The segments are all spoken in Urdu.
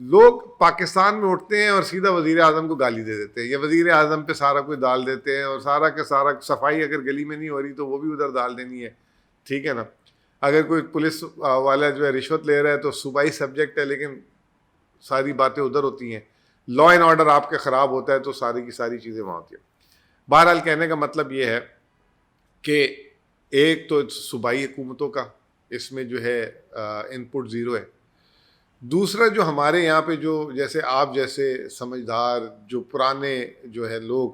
لوگ پاکستان میں اٹھتے ہیں اور سیدھا وزیر اعظم کو گالی دے دیتے ہیں یا وزیر اعظم پہ سارا کوئی ڈال دیتے ہیں, اور سارا کا سارا صفائی اگر گلی میں نہیں ہو رہی تو وہ بھی ادھر ڈال دینی ہے, ٹھیک ہے نا. اگر کوئی پولیس والا جو ہے رشوت لے رہا ہے تو صوبائی سبجیکٹ ہے, لیکن ساری باتیں ادھر ہوتی ہیں. لا اینڈ آرڈر آپ کا خراب ہوتا ہے تو ساری کی ساری چیزیں وہاں ہوتی ہیں. بہرحال کہنے کا مطلب یہ ہے کہ ایک تو صوبائی حکومتوں کا اس میں جو ہے ان پٹ زیرو ہے. دوسرا جو ہمارے یہاں پہ جو جیسے آپ جیسے سمجھدار جو پرانے جو ہے لوگ,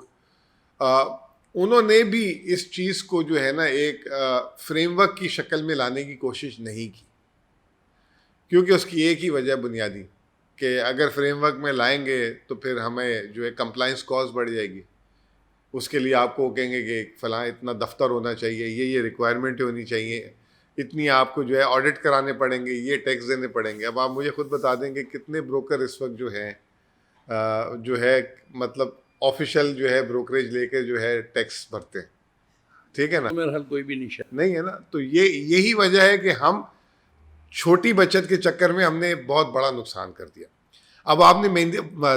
انہوں نے بھی اس چیز کو جو ہے نا ایک فریم ورک کی شکل میں لانے کی کوشش نہیں کی, کیونکہ اس کی ایک ہی وجہ بنیادی کہ اگر فریم ورک میں لائیں گے تو پھر ہمیں جو ہے کمپلائنس کاسٹ بڑھ جائے گی. اس کے لیے آپ کو کہیں گے کہ فلاں اتنا دفتر ہونا چاہیے, یہ ریکوائرمنٹ ہونی چاہیے, اتنی آپ کو جو ہے آڈٹ کرانے پڑیں گے, یہ ٹیکس دینے پڑیں گے. اب آپ مجھے خود بتا دیں کہ کتنے بروکر اس وقت جو ہے مطلب آفیشیل جو ہے بروکریج لے کے جو ہے ٹیکس بھرتے ہیں, ٹھیک ہے نا. میرا حل کوئی بھی نہیں ہے نا. تو یہی وجہ ہے کہ ہم چھوٹی بچت کے چکر میں ہم نے بہت بڑا نقصان کر دیا. اب آپ نے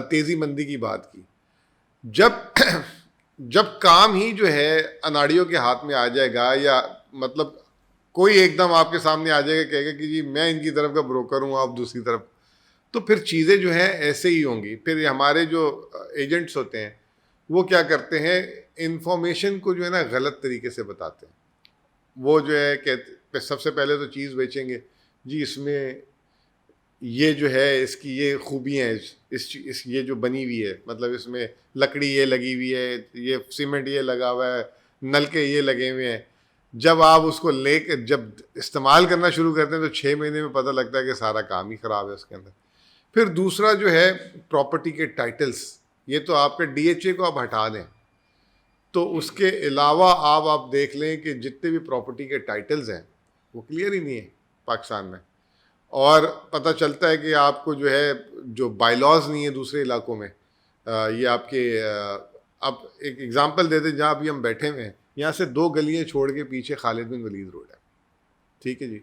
تیزی مندی کی بات کی. جب کام ہی جو ہے اناڑیوں کے ہاتھ میں آ جائے گا, یا مطلب کوئی ایک دم آپ کے سامنے آ جائے گا کہے گا کہ جی میں ان کی طرف کا بروکر ہوں, آپ دوسری طرف, تو پھر چیزیں جو ہیں ایسے ہی ہوں گی. پھر ہمارے جو ایجنٹس ہوتے ہیں وہ کیا کرتے ہیں, انفارمیشن کو جو ہے نا غلط طریقے سے بتاتے ہیں. وہ جو ہے کہ سب سے پہلے تو چیز بیچیں گے, جی اس میں یہ جو ہے اس کی یہ خوبیاں ہیں, اس یہ جو بنی ہوئی ہے, مطلب اس میں لکڑی یہ لگی ہوئی ہے, یہ سیمنٹ یہ لگا ہوا ہے, نلکے یہ لگے ہوئے ہیں. جب آپ اس کو لے کے جب استعمال کرنا شروع کرتے ہیں تو 6 مہینے میں پتہ لگتا ہے کہ سارا کام ہی خراب ہے اس کے اندر. پھر دوسرا جو ہے پراپرٹی کے ٹائٹلز, یہ تو آپ کے DHA کو آپ ہٹا دیں تو اس کے علاوہ آپ دیکھ لیں کہ جتنے بھی پراپرٹی کے ٹائٹلز ہیں وہ کلیئر ہی نہیں ہے پاکستان میں. اور پتہ چلتا ہے کہ آپ کو جو ہے جو بائی لاز نہیں ہے دوسرے علاقوں میں, یہ آپ کے اب ایک ایگزامپل دے دیں, جہاں ابھی ہم بیٹھے ہوئے ہیں یہاں سے 2 گلیاں چھوڑ کے پیچھے خالد بن ولید روڈ ہے, ٹھیک ہے جی.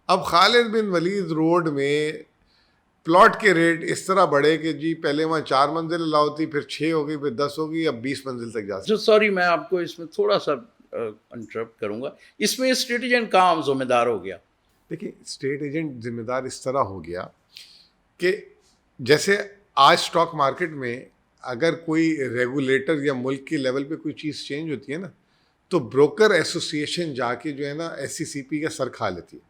اب خالد بن ولید روڈ میں پلاٹ کے ریٹ اس طرح بڑھے کہ جی پہلے وہاں 4 منزل الاؤ تھی, پھر 6 ہو گئی, پھر 10 ہو گئی, اب 20 منزل تک جا سکتے. سوری میں آپ کو اس میں تھوڑا سا انٹرپٹ کروں گا. اس میں اسٹیٹ ایجنٹ کام ذمہ دار ہو گیا. دیکھیں اسٹیٹ ایجنٹ ذمہ دار اس طرح ہو گیا کہ جیسے آج اسٹاک مارکیٹ میں اگر کوئی ریگولیٹر یا ملک کے لیول پہ کوئی چیز چینج ہوتی ہے نا تو بروکر ایسوسیشن جا کے جو ہے نا SCCP کا سر کھا لیتی ہے.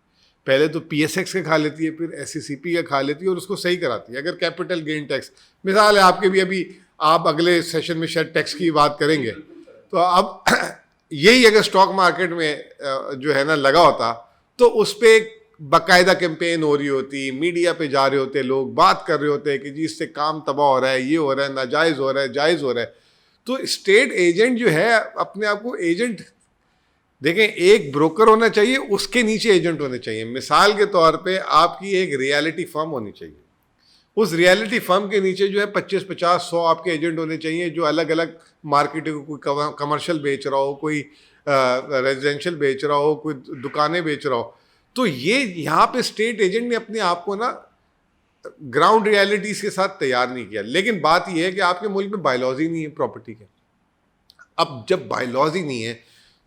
پہلے تو PSX کا کھا لیتی ہے, پھر SCCP کا کھا لیتی ہے اور اس کو صحیح کراتی ہے. اگر کیپٹل گین ٹیکس مثال ہے آپ کے بھی, ابھی آپ اگلے سیشن میں شاید ٹیکس کی بات کریں گے, تو اب یہی اگر اسٹاک مارکیٹ میں جو ہے نا لگا ہوتا تو اس پہ ایک باقاعدہ کیمپین ہو رہی ہوتی, میڈیا پہ جا رہے ہوتے لوگ, بات کر رہے ہوتے کہ جی اس سے کام تباہ ہو رہا ہے, یہ ہو رہا ہے, ناجائز ہو رہا ہے, جائز ہو رہا ہے. تو اسٹیٹ ایجنٹ جو ہے اپنے آپ کو ایجنٹ دیکھیں, ایک بروکر ہونا چاہیے, اس کے نیچے ایجنٹ ہونے چاہیے. مثال کے طور پہ آپ کی ایک ریالٹی فرم ہونی چاہیے, اس ریالٹی فرم کے نیچے جو ہے 25, 50, 100 آپ کے ایجنٹ ہونے چاہیے جو الگ الگ مارکیٹ کو, کوئی کمرشل بیچ رہا ہو, کوئی ریزیڈینشیل بیچ رہا ہو, کوئی دکانیں بیچ رہا ہو. تو یہ یہاں پہ اسٹیٹ ایجنٹ نے اپنے آپ کو نا گراؤنڈ ریالٹیز کے ساتھ تیار نہیں کیا. لیکن بات یہ ہے کہ آپ کے ملک میں بائی لاز ہی نہیں ہے پراپرٹی کے. اب جب بائی لاز ہی نہیں ہے,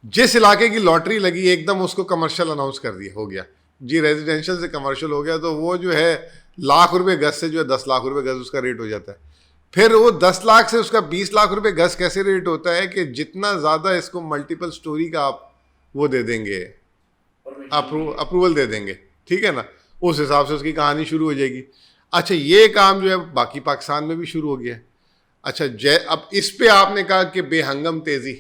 جس علاقے کی لاٹری لگی ایک دم اس کو کمرشل اناؤنس کر دیا, ہو گیا جی ریزیڈینشیل سے کمرشل ہو گیا, تو وہ جو ہے ₹1,00,000 گز سے جو ہے ₹10,00,000 گز اس کا ریٹ ہو جاتا ہے. پھر وہ 10 لاکھ سے اس کا ₹20,00,000 گز کیسے ریٹ ہوتا ہے کہ جتنا زیادہ اس کو ملٹیپل سٹوری کا آپ وہ دے دیں گے, اپروول دے دیں گے, ٹھیک ہے نا, اس حساب سے اس کی کہانی شروع ہو جائے گی. اچھا یہ کام جو ہے باقی پاکستان میں بھی شروع ہو گیا. اچھا اب اس پہ آپ نے کہا کہ بے ہنگم تیزی.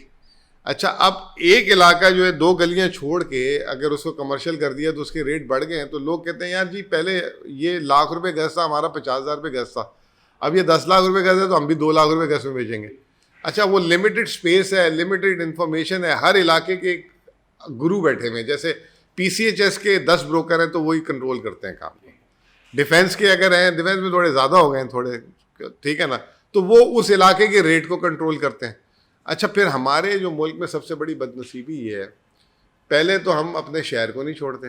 اچھا اب ایک علاقہ جو ہے 2 گلیاں چھوڑ کے اگر اس کو کمرشل کر دیا تو اس کے ریٹ بڑھ گئے ہیں, تو لوگ کہتے ہیں یار جی پہلے یہ ₹1,00,000 گز تھا, ہمارا ₹50,000 گز تھا, اب یہ ₹10,00,000 گز ہے تو ہم بھی ₹2,00,000 گز میں بیچیں گے. اچھا وہ لمیٹڈ اسپیس ہے, لمیٹڈ انفارمیشن ہے, ہر علاقے کے گرو بیٹھے ہوئے ہیں. جیسے PCHS کے 10 بروکر ہیں تو وہی کنٹرول کرتے ہیں کام کو. ڈیفینس کے اگر ہیں, ڈیفینس میں تھوڑے زیادہ ہو گئے ہیں تھوڑے, ٹھیک ہے نا, تو وہ اس علاقے کے ریٹ کو کنٹرول کرتے ہیں. اچھا پھر ہمارے جو ملک میں سب سے بڑی بد نصیبی یہ ہے, پہلے تو ہم اپنے شہر کو نہیں چھوڑتے,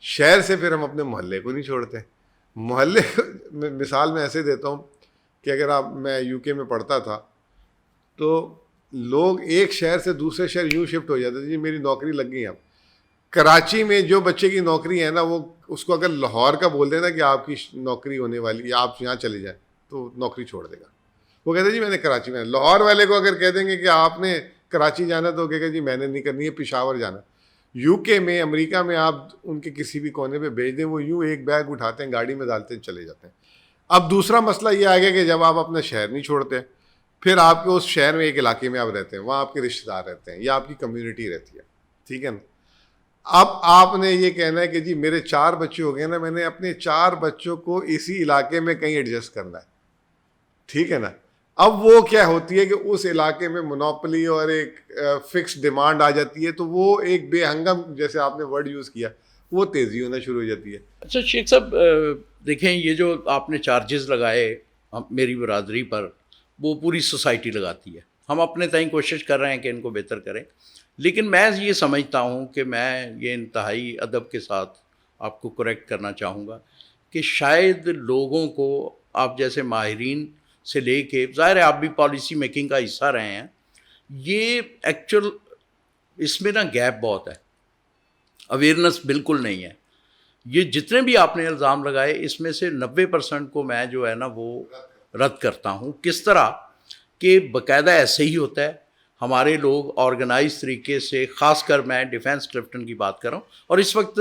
شہر سے پھر ہم اپنے محلے کو نہیں چھوڑتے, محلے مثال میں ایسے دیتا ہوں کہ اگر میں یو کے میں پڑھتا تھا تو لوگ ایک شہر سے دوسرے شہر یوں شفٹ ہو جاتے تھے، جی میری نوکری لگ گئی اب. کراچی میں جو بچے کی نوکری ہے نا، وہ اس کو اگر لاہور کا بول دیں نا کہ آپ کی نوکری ہونے والی یا آپ یہاں چلے جائیں تو نوکری چھوڑ دے گا. وہ کہتے ہیں جی میں نے کراچی میں. لاہور والے کو اگر کہہ دیں گے کہ آپ نے کراچی جانا تو کہے گا جی میں نے نہیں کرنی ہے، پشاور جانا. یو کے میں، امریکہ میں آپ ان کے کسی بھی کونے پہ بھیج دیں، وہ یوں ایک بیگ اٹھاتے ہیں، گاڑی میں ڈالتے ہیں، چلے جاتے ہیں. اب دوسرا مسئلہ یہ آ گیا کہ جب آپ اپنا شہر نہیں چھوڑتے، پھر آپ کے اس شہر میں ایک علاقے میں آپ رہتے ہیں، وہاں آپ کے رشتہ دار رہتے ہیں یا آپ کی کمیونٹی رہتی ہے، ٹھیک ہے نا. اب آپ نے یہ کہنا ہے کہ جی میرے 4 بچے ہو گئے نا، میں نے اپنے 4 بچوں کو اسی علاقے میں کہیں ایڈجسٹ کرنا ہے، ٹھیک ہے نا. اب وہ کیا ہوتی ہے کہ اس علاقے میں مونوپلی اور ایک فکس ڈیمانڈ آ جاتی ہے، تو وہ ایک بے ہنگم، جیسے آپ نے ورڈ یوز کیا، وہ تیزی ہونا شروع ہو جاتی ہے. اچھا شیخ صاحب، دیکھیں یہ جو آپ نے چارجز لگائے میری برادری پر، وہ پوری سوسائٹی لگاتی ہے. ہم اپنے تئیں کوشش کر رہے ہیں کہ ان کو بہتر کریں، لیکن میں یہ سمجھتا ہوں کہ میں یہ انتہائی ادب کے ساتھ آپ کو کریکٹ کرنا چاہوں گا کہ شاید لوگوں کو آپ جیسے ماہرین سے لے کے، ظاہر ہے آپ بھی پالیسی میکنگ کا حصہ رہے ہیں، یہ ایکچوئل اس میں نا گیپ بہت ہے، اویئرنیس بالکل نہیں ہے. یہ جتنے بھی آپ نے الزام لگائے اس میں سے 90% کو میں جو ہے نا وہ رد کرتا ہوں. کس طرح کہ باقاعدہ ایسے ہی ہوتا ہے. ہمارے لوگ آرگنائز طریقے سے، خاص کر میں ڈیفنس کلفٹن کی بات کر رہا ہوں، اور اس وقت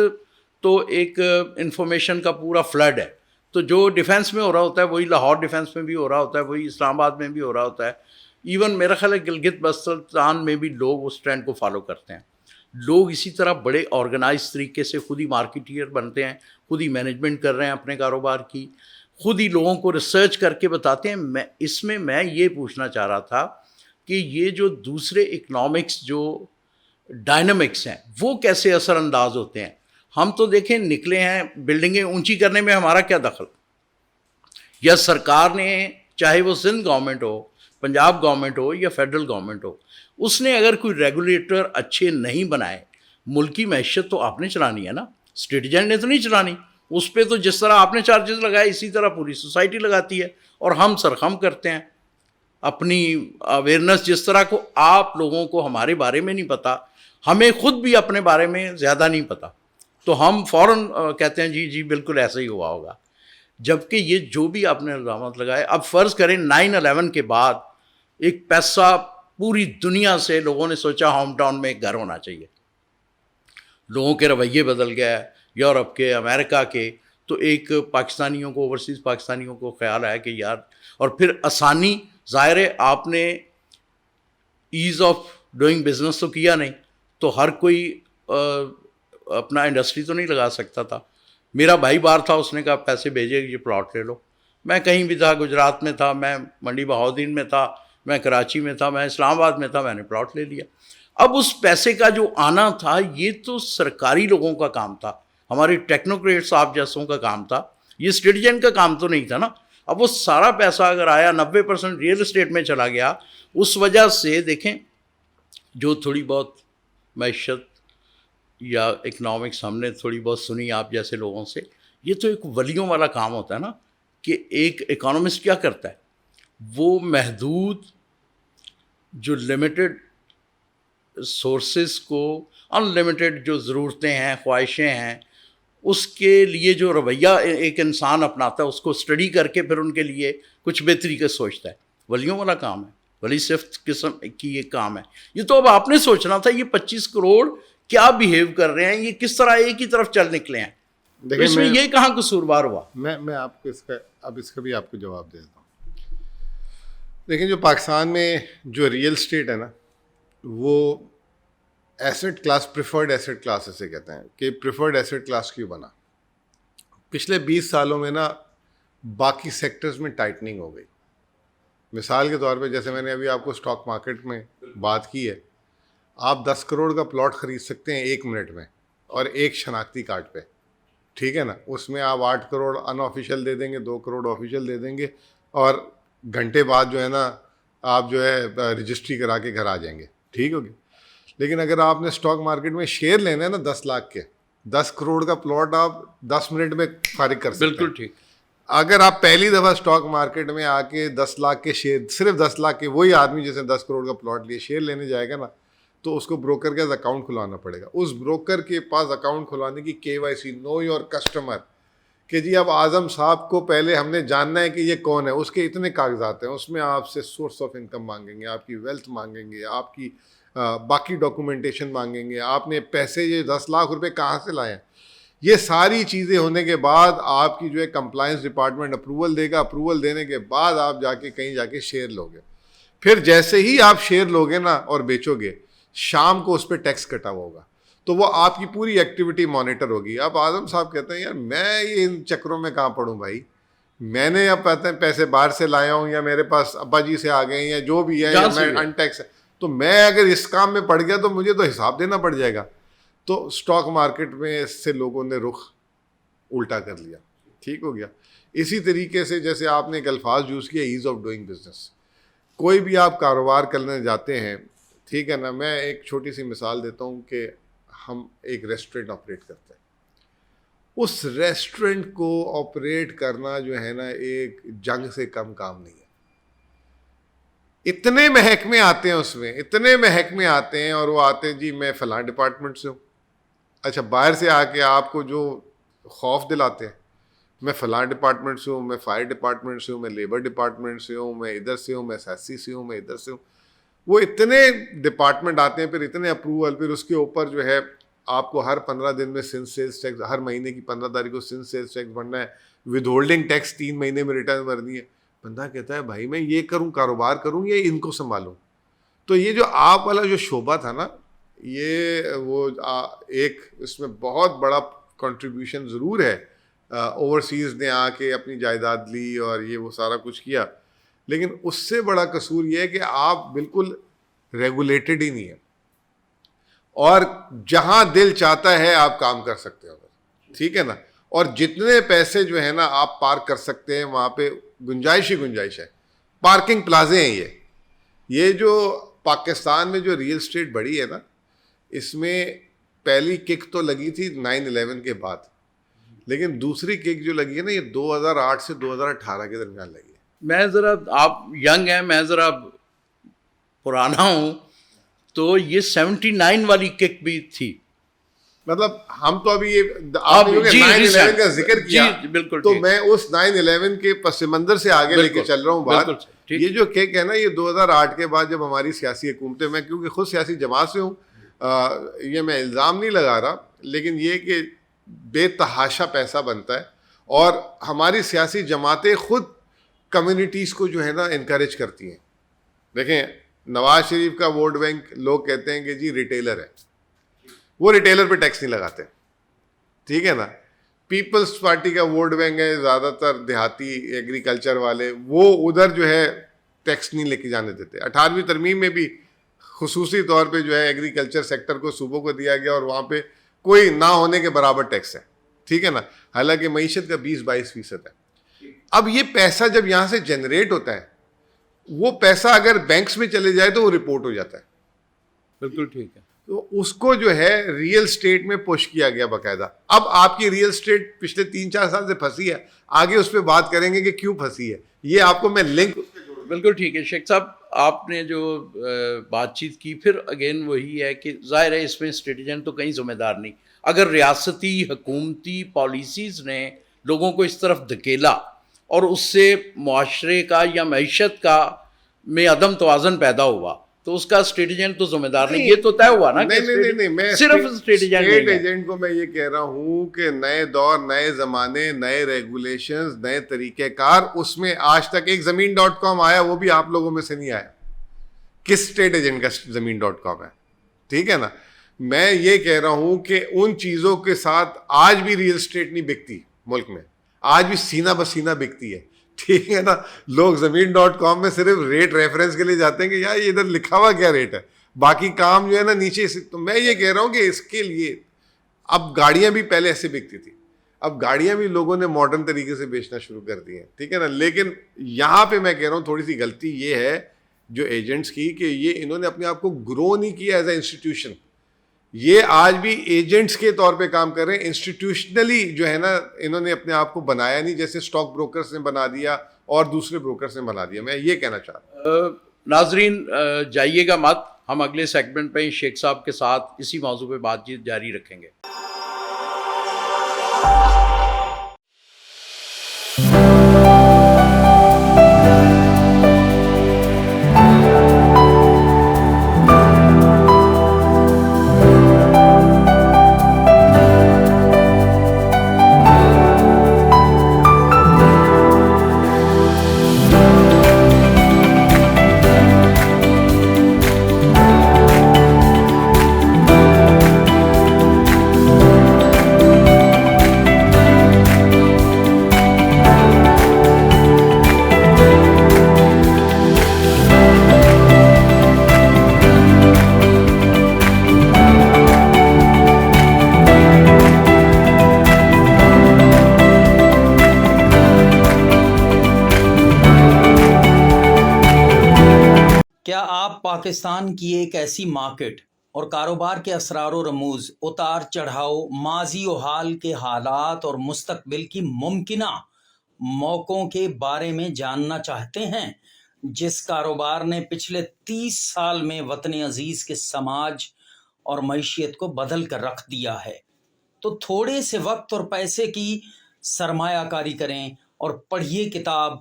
تو ایک انفارمیشن کا پورا فلڈ ہے، تو جو ڈیفنس میں ہو رہا ہوتا ہے وہی لاہور ڈیفنس میں بھی ہو رہا ہوتا ہے، وہی اسلام آباد میں بھی ہو رہا ہوتا ہے. ایون میرا خیال ہے گلگت بلتستان میں بھی لوگ اس ٹرینڈ کو فالو کرتے ہیں. لوگ اسی طرح بڑے آرگنائز طریقے سے خود ہی مارکیٹیئر بنتے ہیں، خود ہی مینجمنٹ کر رہے ہیں اپنے کاروبار کی، خود ہی لوگوں کو ریسرچ کر کے بتاتے ہیں. میں یہ پوچھنا چاہ رہا تھا کہ یہ جو دوسرے اکنامکس جو ڈائنامکس ہیں وہ کیسے اثر انداز ہوتے ہیں. ہم تو دیکھیں نکلے ہیں بلڈنگیں اونچی کرنے میں، ہمارا کیا دخل؟ یا سرکار نے، چاہے وہ سندھ گورنمنٹ ہو، پنجاب گورنمنٹ ہو یا فیڈرل گورنمنٹ ہو، اس نے اگر کوئی ریگولیٹر اچھے نہیں بنائے، ملکی معیشت تو آپ نے چلانی ہے نا، سٹیٹجن نے تو نہیں چلانی. اس پہ تو جس طرح آپ نے چارجز لگائے اسی طرح پوری سوسائٹی لگاتی ہے، اور ہم سرخم کرتے ہیں. اپنی اویئرنیس جس طرح کو آپ لوگوں کو ہمارے بارے میں نہیں پتہ، ہمیں خود بھی اپنے بارے میں زیادہ نہیں پتہ، تو ہم فوراً کہتے ہیں جی بالکل ایسا ہی ہوا ہوگا. جبکہ یہ جو بھی آپ نے الزامات لگائے، اب فرض کریں 9/11 کے بعد ایک پیسہ پوری دنیا سے لوگوں نے سوچا ہوم ٹاؤن میں ایک گھر ہونا چاہیے. لوگوں کے رویے بدل گئے، یورپ کے، امریکہ کے، تو ایک پاکستانیوں کو، اوورسیز پاکستانیوں کو خیال آیا کہ یار، اور پھر آسانی، ظاہر ہے آپ نے ایز آف ڈوئنگ بزنس تو کیا نہیں، تو ہر کوئی اپنا انڈسٹری تو نہیں لگا سکتا تھا. میرا بھائی باہر تھا، اس نے کہا پیسے بھیجے، یہ پلاٹ لے لو. میں کہیں بھی تھا، گجرات میں تھا، میں منڈی بہاؤدین میں تھا، میں کراچی میں تھا، میں اسلام آباد میں تھا، میں نے پلاٹ لے لیا. اب اس پیسے کا جو آنا تھا یہ تو سرکاری لوگوں کا کام تھا، ہمارے ٹیکنوکریٹس آپ جیسوں کا کام تھا، یہ سٹیٹجن کا کام تو نہیں تھا نا. اب وہ سارا پیسہ اگر آیا 90% ریئل اسٹیٹ میں چلا گیا، اس وجہ سے دیکھیں جو تھوڑی بہت معیشت یا اکنامکس ہم نے تھوڑی بہت سنی آپ جیسے لوگوں سے، یہ تو ایک ولیوں والا کام ہوتا ہے نا، کہ ایک اکانومسٹ کیا کرتا ہے، وہ محدود جو لمیٹڈ سورسز کو، ان لمیٹڈ جو ضرورتیں ہیں، خواہشیں ہیں، اس کے لیے جو رویہ ایک انسان اپناتا ہے اس کو اسٹڈی کر کے پھر ان کے لیے کچھ بہتری کا سوچتا ہے. ولیوں والا کام ہے، ولی صفت قسم کی یہ کام ہے. یہ تو اب آپ نے سوچنا تھا، یہ 25 کروڑ کیا بیہیو کر رہے ہیں، یہ کس طرح ایک ہی طرف چل نکلے ہیں، اس میں یہ کہاں قصوروار ہوا؟ میں آپ کو اس کا بھی آپ کو جواب دے دیتا ہوں. دیکھیں جو پاکستان میں جو ریئل اسٹیٹ ہے نا، وہ asset class, preferred asset class اسے کہتے ہیں، کہ پریفرڈ ایسٹ کلاس کیوں بنا؟ پچھلے 20 سالوں میں نا باقی سیکٹرز میں ٹائٹننگ ہو گئی. مثال کے طور پہ جیسے میں نے ابھی آپ کو اسٹاک مارکیٹ میں بات کی ہے، آپ 10 کروڑ کا پلاٹ خرید سکتے ہیں 1 منٹ میں، اور ایک شناختی کارڈ پہ، ٹھیک ہے نا. اس میں آپ 8 کروڑ ان آفیشیل دے دیں گے، 2 کروڑ آفیشیل دے دیں گے، اور گھنٹے بعد جو ہے نا آپ جو ہے رجسٹری کرا کے گھر آ جائیں گے، ٹھیک ہوگی. لیکن اگر آپ نے اسٹاک مارکیٹ میں شیئر لینا ہے نا 10 لاکھ کے، 10 کروڑ کا پلاٹ آپ 10 منٹ میں فارغ کر سکتے ہیں. بالکل ٹھیک. اگر آپ پہلی دفعہ اسٹاک مارکیٹ میں آ کے 10 لاکھ کے شیئر, صرف 10 لاکھ کے, وہی آدمی جیسے 10 کروڑ کا پلاٹ لیے شیئر لینے جائے گا نا, تو اس کو بروکر کا اکاؤنٹ کھلانا پڑے گا. اس بروکر کے پاس اکاؤنٹ کھلانے کی KYC, نو یور کسٹمر, کہ جی اب اعظم صاحب کو پہلے ہم نے جاننا ہے کہ یہ کون ہے, اس کے اتنے کاغذات ہیں, اس میں آپ سے سورس آف انکم مانگیں گے, آپ کی ویلتھ مانگیں گے, آپ کی باقی ڈاکومنٹیشن مانگیں گے, آپ نے پیسے یہ 10 لاکھ روپے کہاں سے لائے ہیں. یہ ساری چیزیں ہونے کے بعد آپ کی جو ہے کمپلائنس ڈپارٹمنٹ اپروول دے گا. اپروول دینے کے بعد آپ جا کے کہیں جا کے شیئر لوگے. پھر جیسے ہی آپ شیئر لوگے نا اور بیچو گے, شام کو اس پہ ٹیکس کٹا ہوا ہوگا, تو وہ آپ کی پوری ایکٹیویٹی مانیٹر ہوگی. اب اعظم صاحب کہتے ہیں یار میں یہ ان چکروں میں کہاں پڑوں بھائی, میں نے اب پتہ ہے پیسے باہر سے لایا ہوں, یا میرے پاس ابا جی سے آ گئے ہیں, یا جو بھی ہے, یا میں ان ٹیکس ہے, تو میں اگر اس کام میں پڑ گیا تو مجھے تو حساب دینا پڑ جائے گا. تو اسٹاک مارکیٹ میں اس سے لوگوں نے رخ الٹا کر لیا. ٹھیک ہو گیا. اسی طریقے سے جیسے آپ نے ایک الفاظ یوز کیا, ایز آف ڈوئنگ بزنس. کوئی بھی آپ کاروبار کرنے جاتے ہیں, ٹھیک ہے نا, میں ایک چھوٹی سی مثال دیتا ہوں کہ ہم ایک ریسٹورینٹ آپریٹ کرتے ہیں. اس ریسٹورینٹ کو آپریٹ کرنا جو ہے نا ایک جنگ سے کم کام نہیں ہے. اتنے محکمے آتے ہیں اس میں, اتنے محکمے آتے ہیں, اور وہ آتے ہیں جی میں فلاں ڈپارٹمنٹ سے ہوں. اچھا باہر سے آ کے آپ کو جو خوف دلاتے ہیں, میں فلاں ڈپارٹمنٹ سے ہوں, میں فائر ڈپارٹمنٹ سے ہوں, میں لیبر ڈپارٹمنٹ سے ہوں, میں ادھر سے ہوں, میں SSC سے ہوں, میں ادھر سے ہوں. وہ اتنے ڈپارٹمنٹ آتے ہیں, پھر اتنے اپروول, پھر اس کے اوپر جو ہے آپ کو ہر 15 دن میں سنس سیلز ٹیکس, ہر مہینے کی 15 تاریخ کو سنس سیلز ٹیکس بھرنا ہے, ود ہولڈنگ ٹیکس 3 مہینے میں ریٹرن بھرنی ہے. بندہ کہتا ہے بھائی میں یہ کروں, کاروبار کروں, یا ان کو سنبھالوں. تو یہ جو آپ والا جو شعبہ تھا نا, یہ وہ ایک اس میں بہت بڑا کنٹریبیوشن ضرور ہے. اوورسیز نے آ کے اپنی جائیداد لی اور یہ وہ سارا کچھ کیا, لیکن اس سے بڑا قصور یہ ہے کہ آپ بالکل ریگولیٹڈ ہی نہیں ہے, اور جہاں دل چاہتا ہے آپ کام کر سکتے ہو. ٹھیک ہے نا. اور جتنے پیسے جو ہے نا آپ پارک کر سکتے ہیں وہاں پہ گنجائش ہی گنجائش ہے. پارکنگ پلازے ہیں یہ جو پاکستان میں جو ریئل اسٹیٹ بڑھی ہے نا, اس میں پہلی کک تو لگی تھی 9/11 کے بعد, لیکن دوسری کک جو لگی ہے نا یہ 2008 سے 2018 کے درمیان لگی ہے. میں ذرا, آپ ینگ ہیں, میں ذرا پرانا ہوں, تو یہ 79 والی کک بھی تھی. مطلب ہم تو ابھی یہ آپ نے 9/11 کا ذکر کیا, تو میں اس 9/11 کے پس منظر سے آگے لے کے چل رہا ہوں بات. یہ جو کیک ہے نا یہ 2008 کے بعد جب ہماری سیاسی حکومتیں, میں کیونکہ خود سیاسی جماعت سے ہوں, یہ میں الزام نہیں لگا رہا, لیکن یہ کہ بے تحاشا پیسہ بنتا ہے, اور ہماری سیاسی جماعتیں خود کمیونٹیز کو جو ہے نا انکریج کرتی ہیں. دیکھیں نواز شریف کا ووٹ بینک لوگ کہتے ہیں کہ جی ریٹیلر ہے, وہ ریٹیلر پہ ٹیکس نہیں لگاتے. ٹھیک ہے نا. پیپلز پارٹی کا ووٹ بینک ہے زیادہ تر دیہاتی ایگریکلچر والے, وہ ادھر جو ہے ٹیکس نہیں لے کے جانے دیتے. 18ویں ترمیم میں بھی خصوصی طور پہ جو ہے ایگریکلچر سیکٹر کو صوبوں کو دیا گیا, اور وہاں پہ کوئی نہ ہونے کے برابر ٹیکس ہے. ٹھیک ہے نا. حالانکہ معیشت کا 20-22% ہے. اب یہ پیسہ جب یہاں سے جنریٹ ہوتا ہے, وہ پیسہ اگر بینکس میں چلے جائے تو وہ رپورٹ ہو جاتا ہے. بالکل ٹھیک ہے. تو اس کو جو ہے ریئل اسٹیٹ میں پش کیا گیا باقاعدہ. اب آپ کی ریئل اسٹیٹ پچھلے 3-4 سال سے پھنسی ہے, آگے اس پہ بات کریں گے کہ کیوں پھنسی ہے. یہ آپ کو میں لنک. بالکل ٹھیک ہے شیخ صاحب, آپ نے جو بات چیت کی, پھر اگین وہی ہے کہ ظاہر ہے اس میں اسٹیٹجن تو کہیں ذمہ دار نہیں. اگر ریاستی حکومتی پالیسیز نے لوگوں کو اس طرف دھکیلا اور اس سے معاشرے کا یا معیشت کا میں عدم توازن پیدا ہوا, تو اس کا اسٹیٹجن تو ذمہ دار نہیں. یہ تو طے ہوا نا. نہیں, میں صرف اسٹیٹ ایجنٹ کو میں یہ کہہ رہا ہوں کہ نئے دور, نئے زمانے, نئے ریگولیشنز, نئے طریقہ کار. اس میں آج تک ایک زمین.com آیا, وہ بھی آپ لوگوں میں سے نہیں آیا. کس اسٹیٹ ایجنٹ کا زمین.com ہے؟ ٹھیک ہے نا. میں یہ کہہ رہا ہوں کہ ان چیزوں کے ساتھ آج بھی ریئل اسٹیٹ نہیں بکتی ملک میں, آج بھی سینہ بسینہ بکتی ہے. ٹھیک ہے نا. لوگ زمین.com میں صرف ریٹ ریفرنس کے لیے جاتے ہیں کہ یار یہ ادھر لکھا ہوا کیا ریٹ ہے, باقی کام جو ہے نا نیچے سے. تو میں یہ کہہ رہا ہوں کہ اس کے لیے اب گاڑیاں بھی پہلے ایسے بکتی تھی, اب گاڑیاں بھی لوگوں نے ماڈرن طریقے سے بیچنا شروع کر دی ہیں. ٹھیک ہے نا. لیکن یہاں پہ میں کہہ رہا ہوں تھوڑی سی غلطی یہ ہے جو ایجنٹس کی, کہ یہ انہوں نے اپنے آپ کو گرو نہیں کیا ایز اے انسٹیٹیوشن. یہ آج بھی ایجنٹس کے طور پہ کام کر رہے ہیں. انسٹیٹیوشنلی جو ہے نا انہوں نے اپنے آپ کو بنایا نہیں, جیسے اسٹاک بروکرز نے بنا دیا اور دوسرے بروکرز نے بنا دیا. میں یہ کہنا چاہ رہا ہوں. ناظرین جائیے گا مت, ہم اگلے سیگمنٹ پہ شیخ صاحب کے ساتھ اسی موضوع پہ بات چیت جاری رکھیں گے. کیا آپ پاکستان کی ایک ایسی مارکیٹ اور کاروبار کے اسرار و رموز, اتار چڑھاؤ, ماضی و حال کے حالات اور مستقبل کی ممکنہ موقعوں کے بارے میں جاننا چاہتے ہیں؟ جس کاروبار نے پچھلے 30 سال میں وطن عزیز کے سماج اور معیشت کو بدل کر رکھ دیا ہے, تو تھوڑے سے وقت اور پیسے کی سرمایہ کاری کریں اور پڑھیے کتاب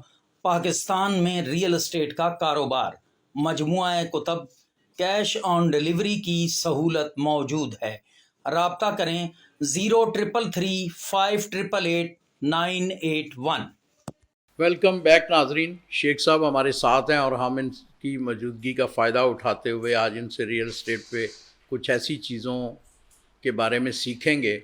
پاکستان میں ریئل اسٹیٹ کا کاروبار. مجموعہ کتب کیش آن ڈیلیوری کی سہولت موجود ہے. رابطہ کریں 0333588981. ویلکم بیک ناظرین. شیخ صاحب ہمارے ساتھ ہیں اور ہم ان کی موجودگی کا فائدہ اٹھاتے ہوئے آج ان سے ریئل اسٹیٹ پہ کچھ ایسی چیزوں کے بارے میں سیکھیں گے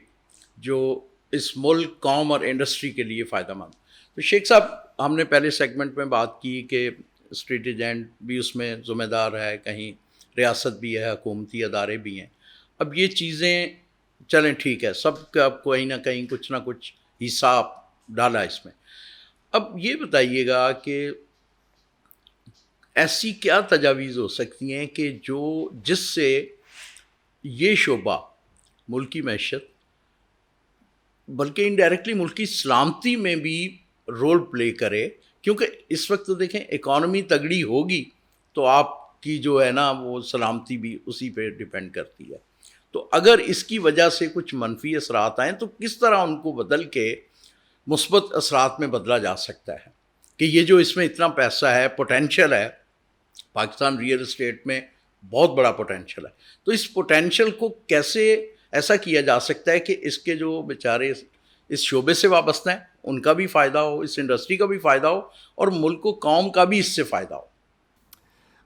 جو اس ملک, قوم اور انڈسٹری کے لیے فائدہ مند. تو شیخ صاحب, ہم نے پہلے سیگمنٹ میں بات کی کہ اسٹریٹ ایجنٹ بھی اس میں ذمہ دار ہے, کہیں ریاست بھی ہے, حکومتی ادارے بھی ہیں. اب یہ چیزیں چلیں ٹھیک ہے, سب کا کہیں نہ کہیں کچھ نہ کچھ حساب ڈالا اس میں. اب یہ بتائیے گا کہ ایسی کیا تجاویز ہو سکتی ہیں کہ جس سے یہ شعبہ ملکی معیشت بلکہ انڈائریکٹلی ملکی سلامتی میں بھی رول پلے کرے, کیونکہ اس وقت تو دیکھیں اکانومی تگڑی ہوگی تو آپ کی جو ہے نا وہ سلامتی بھی اسی پہ ڈیپینڈ کرتی ہے. تو اگر اس کی وجہ سے کچھ منفی اثرات آئیں تو کس طرح ان کو بدل کے مثبت اثرات میں بدلا جا سکتا ہے کہ یہ جو اس میں اتنا پیسہ ہے, پوٹینشیل ہے, پاکستان ریئل اسٹیٹ میں بہت بڑا پوٹینشیل ہے, تو اس پوٹینشیل کو کیسے ایسا کیا جا سکتا ہے کہ اس کے جو بیچارے اس شعبے سے وابستہ ہیں ان کا بھی فائدہ ہو, اس انڈسٹری کا بھی فائدہ ہو اور ملک و قوم کا بھی اس سے فائدہ ہو.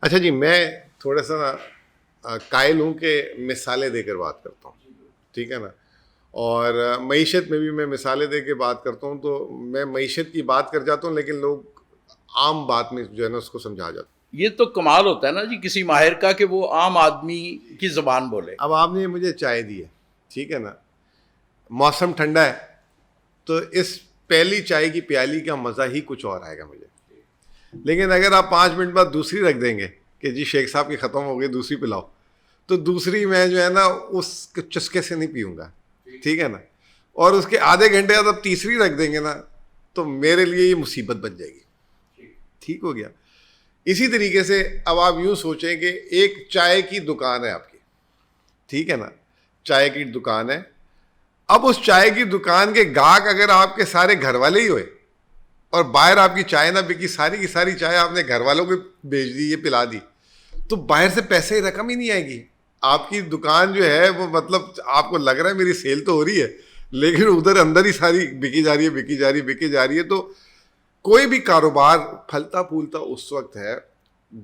اچھا جی, میں تھوڑا سا قائل ہوں کہ مثالیں دے کر بات کرتا ہوں, ٹھیک ہے نا, اور معیشت میں بھی میں مثالیں دے کے بات کرتا ہوں. تو میں معیشت کی بات کر جاتا ہوں لیکن لوگ عام بات میں جو ہے نا اس کو سمجھا جاتا ہوں. یہ تو کمال ہوتا ہے نا جی کسی ماہر کا کہ وہ عام آدمی کی زبان بولے. اب آپ نے مجھے چائے دی ہے, ٹھیک ہے نا, موسم ٹھنڈا ہے, تو اس پہلی چائے کی پیالی کا مزہ ہی کچھ اور آئے گا مجھے. لیکن اگر آپ 5 منٹ بعد دوسری رکھ دیں گے کہ جی شیخ صاحب کی ختم ہو گئی, دوسری پلاؤ, تو دوسری میں جو ہے نا اس چسکے سے نہیں پیوں گا, ٹھیک ہے نا. اور اس کے آدھے گھنٹے بعد اب تیسری رکھ دیں گے نا تو میرے لیے یہ مصیبت بن جائے گی. ٹھیک ہو گیا. اسی طریقے سے اب آپ یوں سوچیں کہ ایک چائے کی دکان ہے آپ کی, ٹھیک ہے نا, چائے کی دکان ہے. اب اس چائے کی دکان کے گاہک اگر آپ کے سارے گھر والے ہی ہوئے اور باہر آپ کی چائے نہ بکی, ساری کی ساری چائے آپ نے گھر والوں کو بیچ دی, یہ پلا دی, تو باہر سے پیسے رقم ہی نہیں آئے گی. آپ کی دکان جو ہے وہ مطلب آپ کو لگ رہا ہے میری سیل تو ہو رہی ہے لیکن ادھر اندر ہی ساری بکی جا رہی ہے, بکی جا رہی ہے, بکی جا رہی ہے. تو کوئی بھی کاروبار پھلتا پھولتا اس وقت ہے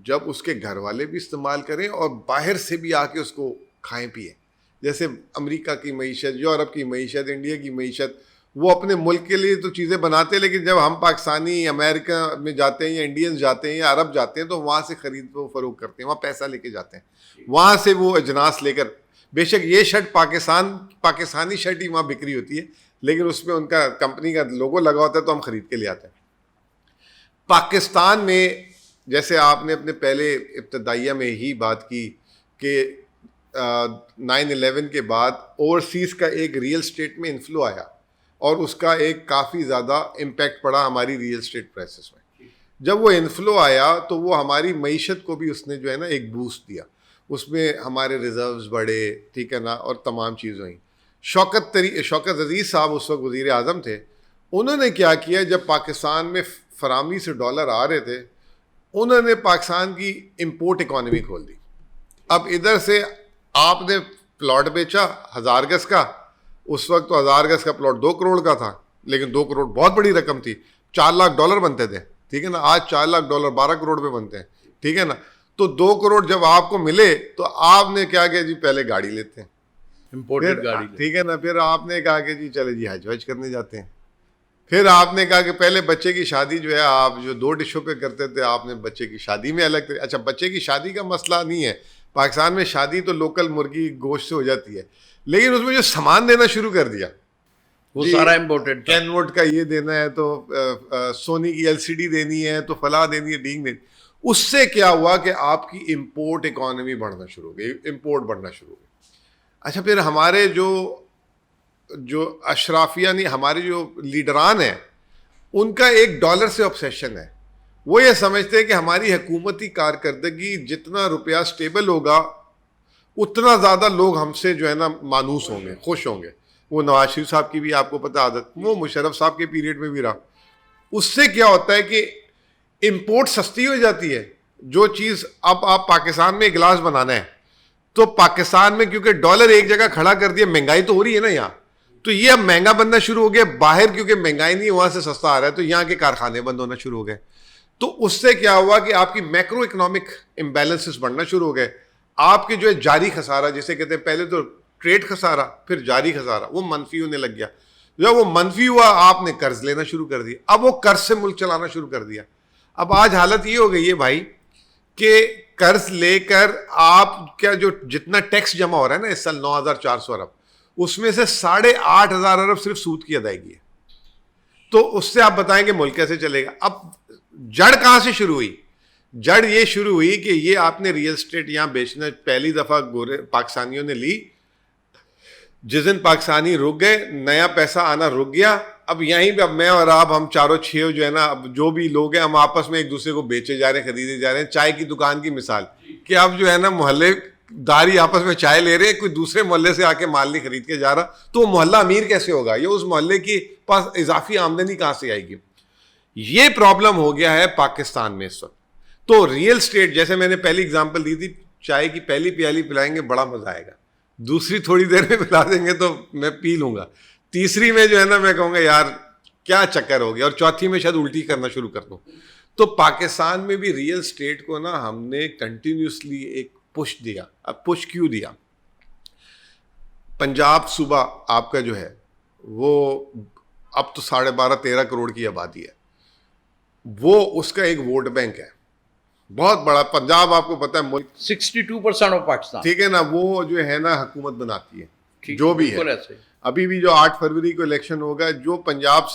جب اس کے گھر والے بھی استعمال کریں اور باہر سے بھی آ کے اس کو کھائیں پئیں. جیسے امریکہ کی معیشت, یورپ کی معیشت, انڈیا کی معیشت, وہ اپنے ملک کے لیے تو چیزیں بناتے ہیں لیکن جب ہم پاکستانی امریکہ میں جاتے ہیں یا انڈینز جاتے ہیں یا عرب جاتے ہیں تو وہاں سے خرید و فروخت کرتے ہیں, وہاں پیسہ لے کے جاتے ہیں, وہاں سے وہ اجناس لے کر, بے شک یہ شرٹ پاکستانی شرٹ ہی وہاں بکری ہوتی ہے لیکن اس میں ان کا کمپنی کا لوگو لگا ہوتا ہے تو ہم خرید کے لے آتے ہیں. پاکستان میں جیسے آپ نے اپنے پہلے ابتدائیہ میں ہی بات کی کہ 9/11 کے بعد اوورسیز کا ایک ریئل اسٹیٹ میں انفلو آیا اور اس کا ایک کافی زیادہ امپیکٹ پڑا ہماری ریئل اسٹیٹ پرائسز میں. جب وہ انفلو آیا تو وہ ہماری معیشت کو بھی اس نے جو ہے نا ایک بوسٹ دیا, اس میں ہمارے ریزروز بڑھے, ٹھیک ہے نا, اور تمام چیزیں ہوئیں. شوکت عزیز صاحب اس وقت وزیر اعظم تھے, انہوں نے کیا کیا, جب پاکستان میں فراہمی سے ڈالر آ رہے تھے, انہوں نے پاکستان کی امپورٹ اکانومی کھول دی. اب ادھر سے آپ نے پلاٹ بیچا 1000 گز کا, اس وقت تو 1000 گز کا پلاٹ 2 کروڑ کا تھا, لیکن 2 کروڑ بہت بڑی رقم تھی, $4 لاکھ بنتے تھے, ٹھیک ہے نا. آج $4 لاکھ 12 کروڑ پہ بنتے ہیں, ٹھیک ہے نا. تو 2 کروڑ جب آپ کو ملے تو آپ نے کیا کہ جی پہلے گاڑی لیتے ہیں, امپورٹڈ گاڑی, ٹھیک ہے نا. پھر آپ نے کہا کہ جی چلے جی حج کرنے جاتے ہیں. پھر آپ نے کہا کہ پہلے بچے کی شادی جو ہے آپ جو 2 ڈشوں پہ کرتے تھے, آپ نے بچے کی شادی میں الگ. اچھا, بچے کی شادی کا مسئلہ نہیں ہے پاکستان میں, شادی تو لوکل مرغی گوشت سے ہو جاتی ہے, لیکن اس میں جو سامان دینا شروع کر دیا وہ سارا امپورٹڈ. کین ووڈ کا یہ دینا ہے, تو سونی کی LCD دینی ہے, تو فلاں دینی ہے, ڈینگ دینی. اس سے کیا ہوا کہ آپ کی امپورٹ اکانومی بڑھنا شروع ہو گئی, امپورٹ بڑھنا شروع ہو گئی. اچھا, پھر ہمارے جو اشرافیہ نہیں, ہمارے جو لیڈران ہیں, ان کا ایک ڈالر سے obsession ہے. وہ یہ سمجھتے ہیں کہ ہماری حکومتی کارکردگی جتنا روپیہ سٹیبل ہوگا اتنا زیادہ لوگ ہم سے جو ہے نا مانوس ہوں گے, خوش ہوں گے. وہ نواز شریف صاحب کی بھی آپ کو پتہ عادت, وہ مشرف صاحب کے پیریڈ میں بھی رہا. اس سے کیا ہوتا ہے کہ امپورٹ سستی ہو جاتی ہے. جو چیز اب آپ پاکستان میں ایک گلاس بنانا ہے تو پاکستان میں کیونکہ ڈالر ایک جگہ کھڑا کر دیا, مہنگائی تو ہو رہی ہے نا یہاں, تو یہ اب مہنگا بننا شروع ہو گیا. باہر کیونکہ مہنگائی نہیں, وہاں سے سستا آ رہا ہے, تو یہاں کے کارخانے بند ہونا شروع ہو گئے. تو اس سے کیا ہوا کہ آپ کی میکرو اکنامک امبیلنسز بڑھنا شروع ہو گئے. آپ کے جو ہے جاری خسارہ جسے کہتے ہیں, پہلے تو ٹریڈ خسارہ پھر جاری خسارہ, وہ منفی ہونے لگ گیا. جب وہ منفی ہوا آپ نے قرض لینا شروع کر دیا, اب وہ قرض سے ملک چلانا شروع کر دیا. اب آج حالت یہ ہو گئی ہے بھائی کہ قرض لے کر آپ کیا جو جتنا ٹیکس جمع ہو رہا ہے نا اس سال 9,400 ارب, اس میں سے 8,500 ارب صرف سود کی ادائیگی ہے. تو اس سے آپ بتائیں کہ ملک کیسے چلے گا. اب جڑ کہاں سے شروع ہوئی؟ جڑ یہ شروع ہوئی کہ یہ آپ نے ریئل اسٹیٹ یہاں بیچنا پہلی دفعہ پاکستانیوں نے لی. جس دن پاکستانی رک گئے, نیا پیسہ آنا رک گیا. اب یہیں پہ اب میں اور آپ ہم 4 6 جو ہے نا, اب جو بھی لوگ ہیں ہم آپس میں ایک دوسرے کو بیچے جا رہے ہیں, خریدے جا رہے ہیں. چائے کی دکان کی مثال کہ اب جو ہے نا محلے داری آپس میں چائے لے رہے ہیں, کوئی دوسرے محلے سے آ کے مال نہیں خرید کے جا رہا, تو وہ محلہ امیر کیسے ہوگا؟ یہ اس محلے کی پاس اضافی آمدنی کہاں سے آئے گی؟ یہ پرابلم ہو گیا ہے پاکستان میں اس وقت. تو ریئل اسٹیٹ, جیسے میں نے پہلی اگزامپل دی تھی, چائے کی پہلی پیالی پلائیں گے بڑا مزہ آئے گا, دوسری تھوڑی دیر میں پلا دیں گے تو میں پی لوں گا, تیسری میں جو ہے نا میں کہوں گا یار کیا چکر ہو گیا, اور چوتھی میں شاید الٹی کرنا شروع کر دوں. تو پاکستان میں بھی ریئل اسٹیٹ کو نا ہم نے کنٹینیوسلی ایک پش دیا. اب پش کیوں دیا؟ پنجاب صوبہ آپ کا جو ہے وہ اب تو 12.5-13 کروڑ کی آبادی ہے, وہ اس کا ایک ووٹ بینک ہے بہت بڑا. پنجاب آپ کو پتہ ہے ملک 62% آف پاکستان, ٹھیک ہے نا, وہ جو ہے نا حکومت بناتی ہے جو بھی ہے. ابھی بھی جو 8 فروری کو الیکشن ہوگا, جو پنجاب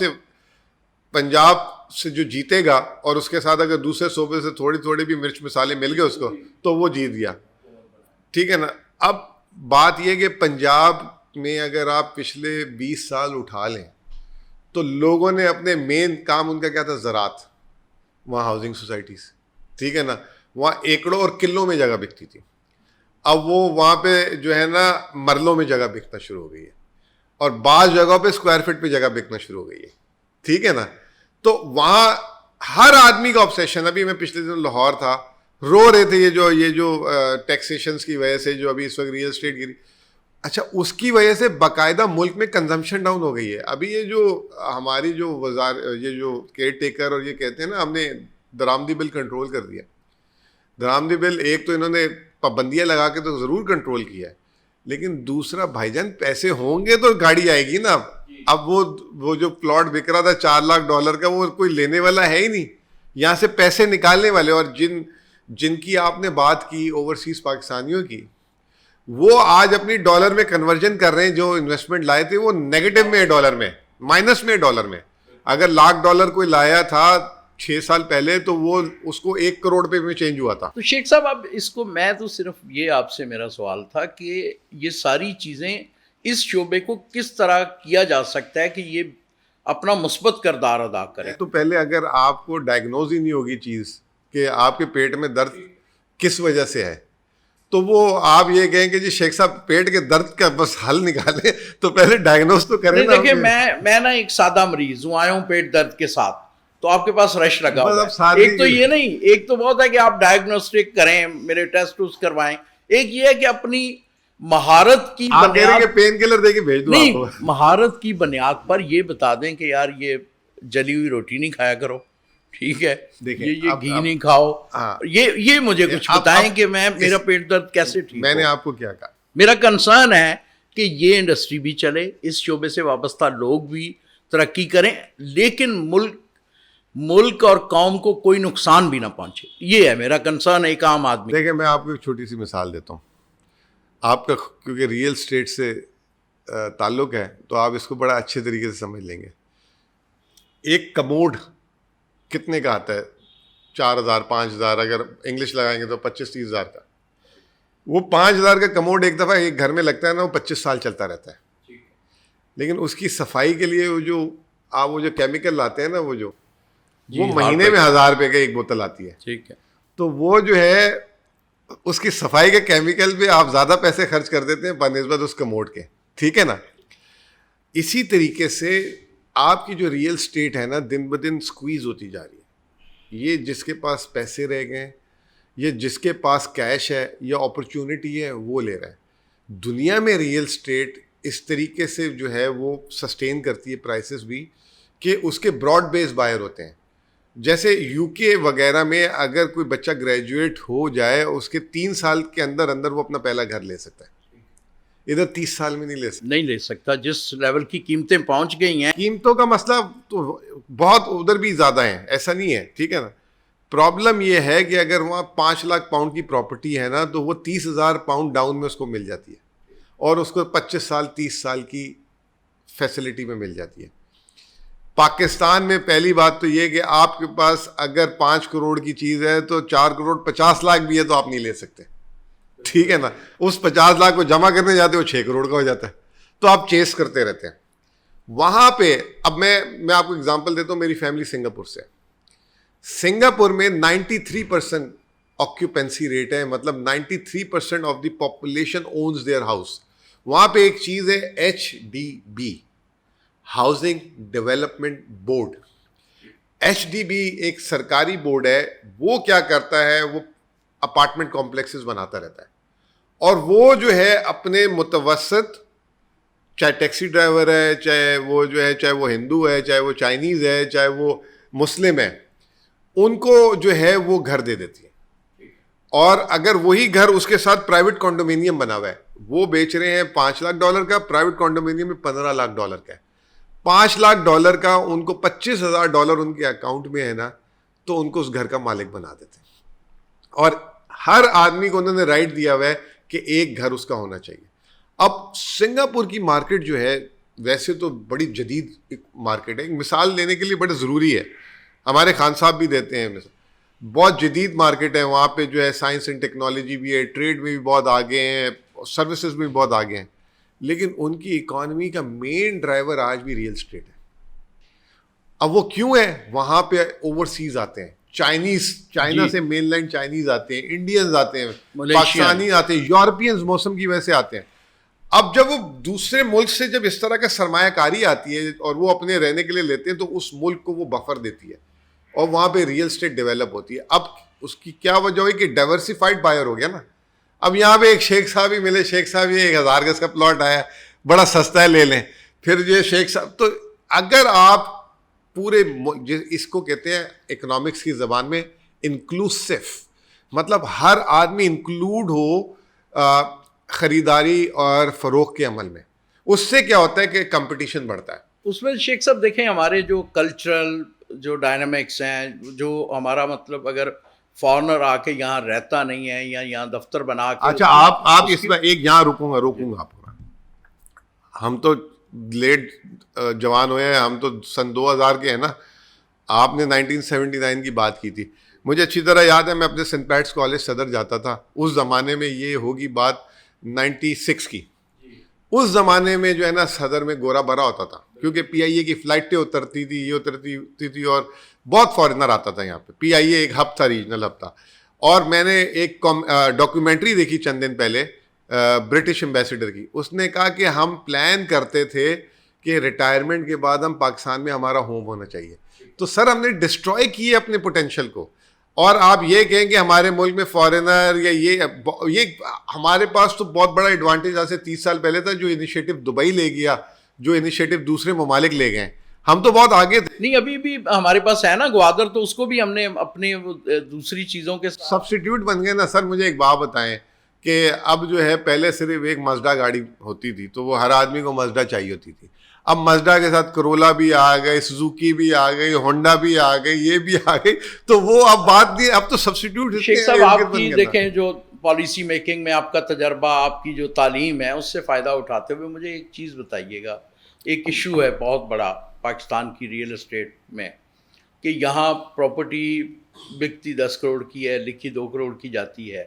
سے جو جیتے گا, اور اس کے ساتھ اگر دوسرے صوبے سے تھوڑی تھوڑی بھی مرچ مسالے مل گئے اس کو, تو وہ جیت گیا, ٹھیک ہے نا. اب بات یہ کہ پنجاب میں اگر آپ پچھلے 20 سال اٹھا لیں تو لوگوں نے اپنے مین کام ان کا کیا تھا؟ زراعت. وہاں ہاؤسنگ سوسائٹیز, ٹھیک ہے نا, وہاں ایکڑوں اور کلوں میں جگہ بکتی تھی. اب وہ وہاں پہ جو ہے نا مرلوں میں جگہ بکنا شروع ہو گئی ہے, اور بعض جگہوں پہ اسکوائر فٹ پہ جگہ بکنا شروع ہو گئی ہے, ٹھیک ہے نا. تو وہاں ہر آدمی کا آبسیشن. ابھی میں پچھلے دن لاہور تھا, رو رہے تھے یہ جو ٹیکسیشنز کی وجہ سے جو ابھی اس وقت ریئل اسٹیٹ گری. اچھا, اس کی وجہ سے باقاعدہ ملک میں کنزمپشن ڈاؤن ہو گئی ہے. ابھی یہ جو ہماری جو یہ جو کیئر ٹیکر اور یہ کہتے ہیں نا ہم نے درآمدی بل کنٹرول کر دیا. درآمدی بل ایک تو انہوں نے پابندیاں لگا کے تو ضرور کنٹرول کیا ہے, لیکن دوسرا بھائی جان پیسے ہوں گے تو گاڑی آئے گی نا. اب وہ جو پلاٹ بک رہا تھا $4 لاکھ کا, وہ کوئی لینے والا ہے ہی نہیں, یہاں سے پیسے نکالنے والے. اور جن کی آپ نے بات کی اوورسیز پاکستانیوں کی, وہ آج اپنی ڈالر میں کنورژن کر رہے ہیں. جو انویسٹمنٹ لائے تھے وہ نیگیٹو میں ہے, ڈالر میں مائنس میں ہے. ڈالر میں اگر $1 لاکھ کوئی لایا تھا 6 سال پہلے تو وہ اس کو 1 کروڑ روپے میں چینج ہوا تھا. تو شیخ صاحب اب اس کو میں تو صرف یہ آپ سے میرا سوال تھا کہ یہ ساری چیزیں اس شعبے کو کس طرح کیا جا سکتا ہے کہ یہ اپنا مثبت کردار ادا کرے. تو پہلے اگر آپ کو ڈائگنوز ہی نہیں ہوگی چیز کہ آپ کے پیٹ میں درد کس وجہ سے ہے, تو وہ آپ یہ کہیں کہ جی شیخ صاحب پیٹ کے درد کا بس حل نکالیں, تو پہلے ڈائگنوز تو کریں نا. دیکھیں میں نا ایک سادہ مریض ہوں, آیا ہوں پیٹ درد کے ساتھ, تو آپ کے پاس رش لگا ہوا ہے. ایک تو یہ نہیں, ایک تو بہت ہے کہ آپ ڈائگنوسٹک کریں, میرے ٹیسٹ کروائیں. ایک یہ ہے کہ اپنی مہارت کی بنیاد پین کلر دے کے بھیج دو, نہیں مہارت کی بنیاد پر یہ بتا دیں کہ یار یہ جلی ہوئی روٹی نہیں کھایا کرو, ٹھیک ہے, یہ گھی نہیں کھاؤ, یہ مجھے کچھ بتائیں کہ میں میرا پیٹ درد کیسے ٹھیک. میں نے آپ کو کیا کہا, میرا کنسرن ہے کہ یہ انڈسٹری بھی چلے, اس شعبے سے وابستہ لوگ بھی ترقی کریں, لیکن ملک اور قوم کو کوئی نقصان بھی نہ پہنچے. یہ ہے میرا کنسرن ایک عام آدمی. دیکھیں میں آپ کو ایک چھوٹی سی مثال دیتا ہوں. آپ کا کیونکہ ریئل اسٹیٹ سے تعلق ہے تو آپ اس کو بڑا اچھے طریقے سے سمجھ لیں گے. ایک کموڈ کتنے کا آتا ہے؟ 4,000 5,000, اگر انگلش لگائیں گے تو 25-30 ہزار کا. وہ 5,000 کا کموڈ ایک دفعہ ایک گھر میں لگتا ہے نا, وہ 25 سال چلتا رہتا ہے. لیکن اس کی صفائی کے لیے وہ جو کیمیکل لاتے ہیں نا, وہ مہینے میں 1,000 روپے کا ایک بوتل آتی ہے. ٹھیک ہے, تو وہ جو ہے اس کی صفائی کے کیمیکل پہ آپ زیادہ پیسے خرچ کر دیتے ہیں بنسبت اس کموڈ کے, ٹھیک ہے نا. اسی طریقے سے آپ کی جو ریئل اسٹیٹ ہے نا, دن بدن سکویز ہوتی جا رہی ہے. یہ جس کے پاس پیسے رہ گئے, یہ جس کے پاس کیش ہے یا اپرچونٹی ہے, وہ لے رہا ہے. دنیا میں ریئل اسٹیٹ اس طریقے سے جو ہے وہ سسٹین کرتی ہے پرائسز بھی, کہ اس کے براڈ بیس بائر ہوتے ہیں. جیسے یو کے وغیرہ میں اگر کوئی بچہ گریجویٹ ہو جائے, اس کے 3 سال کے اندر وہ اپنا پہلا گھر لے سکتا ہے. ادھر 30 سال میں نہیں لے سکتا. جس لیول کی قیمتیں پہنچ گئی ہیں. قیمتوں کا مسئلہ تو بہت ادھر بھی زیادہ ہے, ایسا نہیں ہے, ٹھیک ہے نا. پرابلم یہ ہے کہ اگر وہاں 5 لاکھ پاؤنڈ کی پراپرٹی ہے نا, تو وہ 30,000 پاؤنڈ ڈاؤن میں اس کو مل جاتی ہے, اور اس کو 25 سال 30 سال کی فیسلٹی میں مل جاتی ہے. پاکستان میں پہلی بات تو یہ کہ آپ کے پاس اگر 5 کروڑ کی چیز ہے تو 4 کروڑ 50 لاکھ بھی ہے تو آپ نہیں لے سکتے, ٹھیک ہے نا. اس 50 لاکھ کو جمع کرنے جاتے وہ 6 کروڑ کا ہو جاتا ہے, تو آپ چیس کرتے رہتے ہیں. وہاں پہ اب میں آپ کو اگزامپل دیتا ہوں. میری فیملی سنگاپور سے. سنگاپور میں 93% آکیوپینسی ریٹ ہے, مطلب 93% of the population owns their house. وہاں پہ ایک چیز ہے HDB, housing development board. HDB ایک سرکاری بورڈ ہے. وہ کیا کرتا ہے, وہ اپارٹمنٹ کمپلیکسز بناتا رہتا ہے, اور وہ جو ہے اپنے متوسط, چاہے ٹیکسی ڈرائیور ہے, چاہے وہ ہندو ہے, چاہے وہ چائنیز ہے, چاہے وہ مسلم ہے, ان کو جو ہے وہ گھر دے دیتی ہے. اور اگر وہی گھر اس کے ساتھ پرائیویٹ کانڈومینیم بنا ہوا ہے, وہ بیچ رہے ہیں $5 لاکھ کا, پرائیویٹ کانڈومینیم میں $15 لاکھ کا ہے. $5 لاکھ کا ان کو $25,000 ان کے اکاؤنٹ میں ہے نا, تو ان کو اس گھر کا مالک بنا دیتے ہیں. اور ہر آدمی کو انہوں نے رائٹ دیا ہوا ہے کہ ایک گھر اس کا ہونا چاہیے. اب سنگاپور کی مارکیٹ جو ہے ویسے تو بڑی جدید مارکیٹ ہے. ایک مثال لینے کے لیے بڑا ضروری ہے, ہمارے خان صاحب بھی دیتے ہیں مثال. بہت جدید مارکیٹ ہے وہاں پہ, جو ہے سائنس اینڈ ٹیکنالوجی بھی ہے, ٹریڈ میں بھی بہت آگے ہیں, سروسز میں بھی بہت آگے ہیں. لیکن ان کی اکانومی کا مین ڈرائیور آج بھی ریئل اسٹیٹ ہے. اب وہ کیوں ہے؟ وہاں پہ اوورسیز آتے ہیں, چائنا سے مین لینڈ چائنیز آتے ہیں, انڈینز آتے ہیں, پاکستانی آتے ہیں, یورپینز موسم کی وجہ سے آتے ہیں. اب جب وہ دوسرے ملک سے جب اس طرح کا سرمایہ کاری آتی ہے اور وہ اپنے رہنے کے لیے لیتے ہیں, تو اس ملک کو وہ بفر دیتی ہے اور وہاں پہ ریئل اسٹیٹ ڈیولپ ہوتی ہے. اب اس کی کیا وجہ ہوئی کہ ڈائیورسیفائڈ بائر ہو گیا نا. اب یہاں پہ ایک شیخ صاحب ہی ملے, شیخ صاحب یہ 1,000 گز کا پلاٹ آیا, بڑا سستا ہے, لے لیں. پھر یہ شیخ صاحب, تو اگر آپ پورے اس کو کہتے ہیں اکنامکس کی زبان میں انکلوسیو, مطلب ہر آدمی انکلوڈ ہو خریداری اور فروخت کے عمل میں, اس سے کیا ہوتا ہے کہ کمپٹیشن بڑھتا ہے. اس میں شیخ صاحب دیکھیں ہمارے جو کلچرل جو ڈائنامکس ہیں, جو ہمارا مطلب اگر فارنر آ کے یہاں رہتا نہیں ہے یا یہاں دفتر بنا کے. اچھا آپ اس میں ایک یہاں رکوں گا آپ کو. ہم تو لیٹ جوان ہوئے ہیں, ہم تو سن 2000 کے ہیں نا. آپ نے 1979 کی بات کی تھی, مجھے اچھی طرح یاد ہے, میں اپنے سینٹ پیٹس کالج صدر جاتا تھا, اس زمانے میں یہ ہوگی بات 96 کی. اس زمانے میں جو ہے نا صدر میں گورا برا ہوتا تھا, کیونکہ پی آئی اے کی فلائٹیں اترتی تھی, یہ اترتی تھی, اور بہت فارنر آتا تھا یہاں پہ. پی آئی اے ایک ہب تھا, ریجنل ہب تھا. اور میں نے ایک ڈاکیومنٹری دیکھی چند دن پہلے برٹش ایمبیسیڈر کی, اس نے کہا کہ ہم پلان کرتے تھے کہ ریٹائرمنٹ کے بعد ہم پاکستان میں ہمارا ہوم ہونا چاہیے. تو سر ہم نے ڈسٹروائے کیے اپنے پوٹینشیل کو. اور آپ یہ کہیں کہ ہمارے ملک میں فارنر یا یہ ہمارے پاس تو بہت بڑا ایڈوانٹیج آج سے 30 سال پہلے تھا, جو انیشیٹو دبئی لے گیا, جو انیشیٹو دوسرے ممالک لے گئے. ہم تو بہت آگے تھے. نہیں, ابھی بھی ہمارے پاس ہے نا گوادر, تو اس کو بھی ہم نے اپنے دوسری چیزوں کے سبسٹیٹیوٹ بن گئے نا. سر مجھے ایک بات بتائیں کہ اب جو ہے پہلے صرف ایک مزڈا گاڑی ہوتی تھی, تو وہ ہر آدمی کو مزڈا چاہیے ہوتی تھی. اب مزڈا کے ساتھ کرولا بھی آ گئے, سوزوکی بھی آ گئی, ہونڈا بھی آ گئی, یہ بھی آ گئی. تو وہ اب بات نہیں, اب تو سبسٹیٹیوٹ. شیخ صاحب, آپ کی دیکھیں جو پالیسی میکنگ میں آپ کا تجربہ, آپ کی جو تعلیم ہے, اس سے فائدہ اٹھاتے ہوئے مجھے ایک چیز بتائیے گا. ایک ایشو ہے بہت بڑا پاکستان کی ریئل اسٹیٹ میں, کہ یہاں پراپرٹی بکتی 10 کروڑ کی ہے, لکھی 2 کروڑ کی جاتی ہے.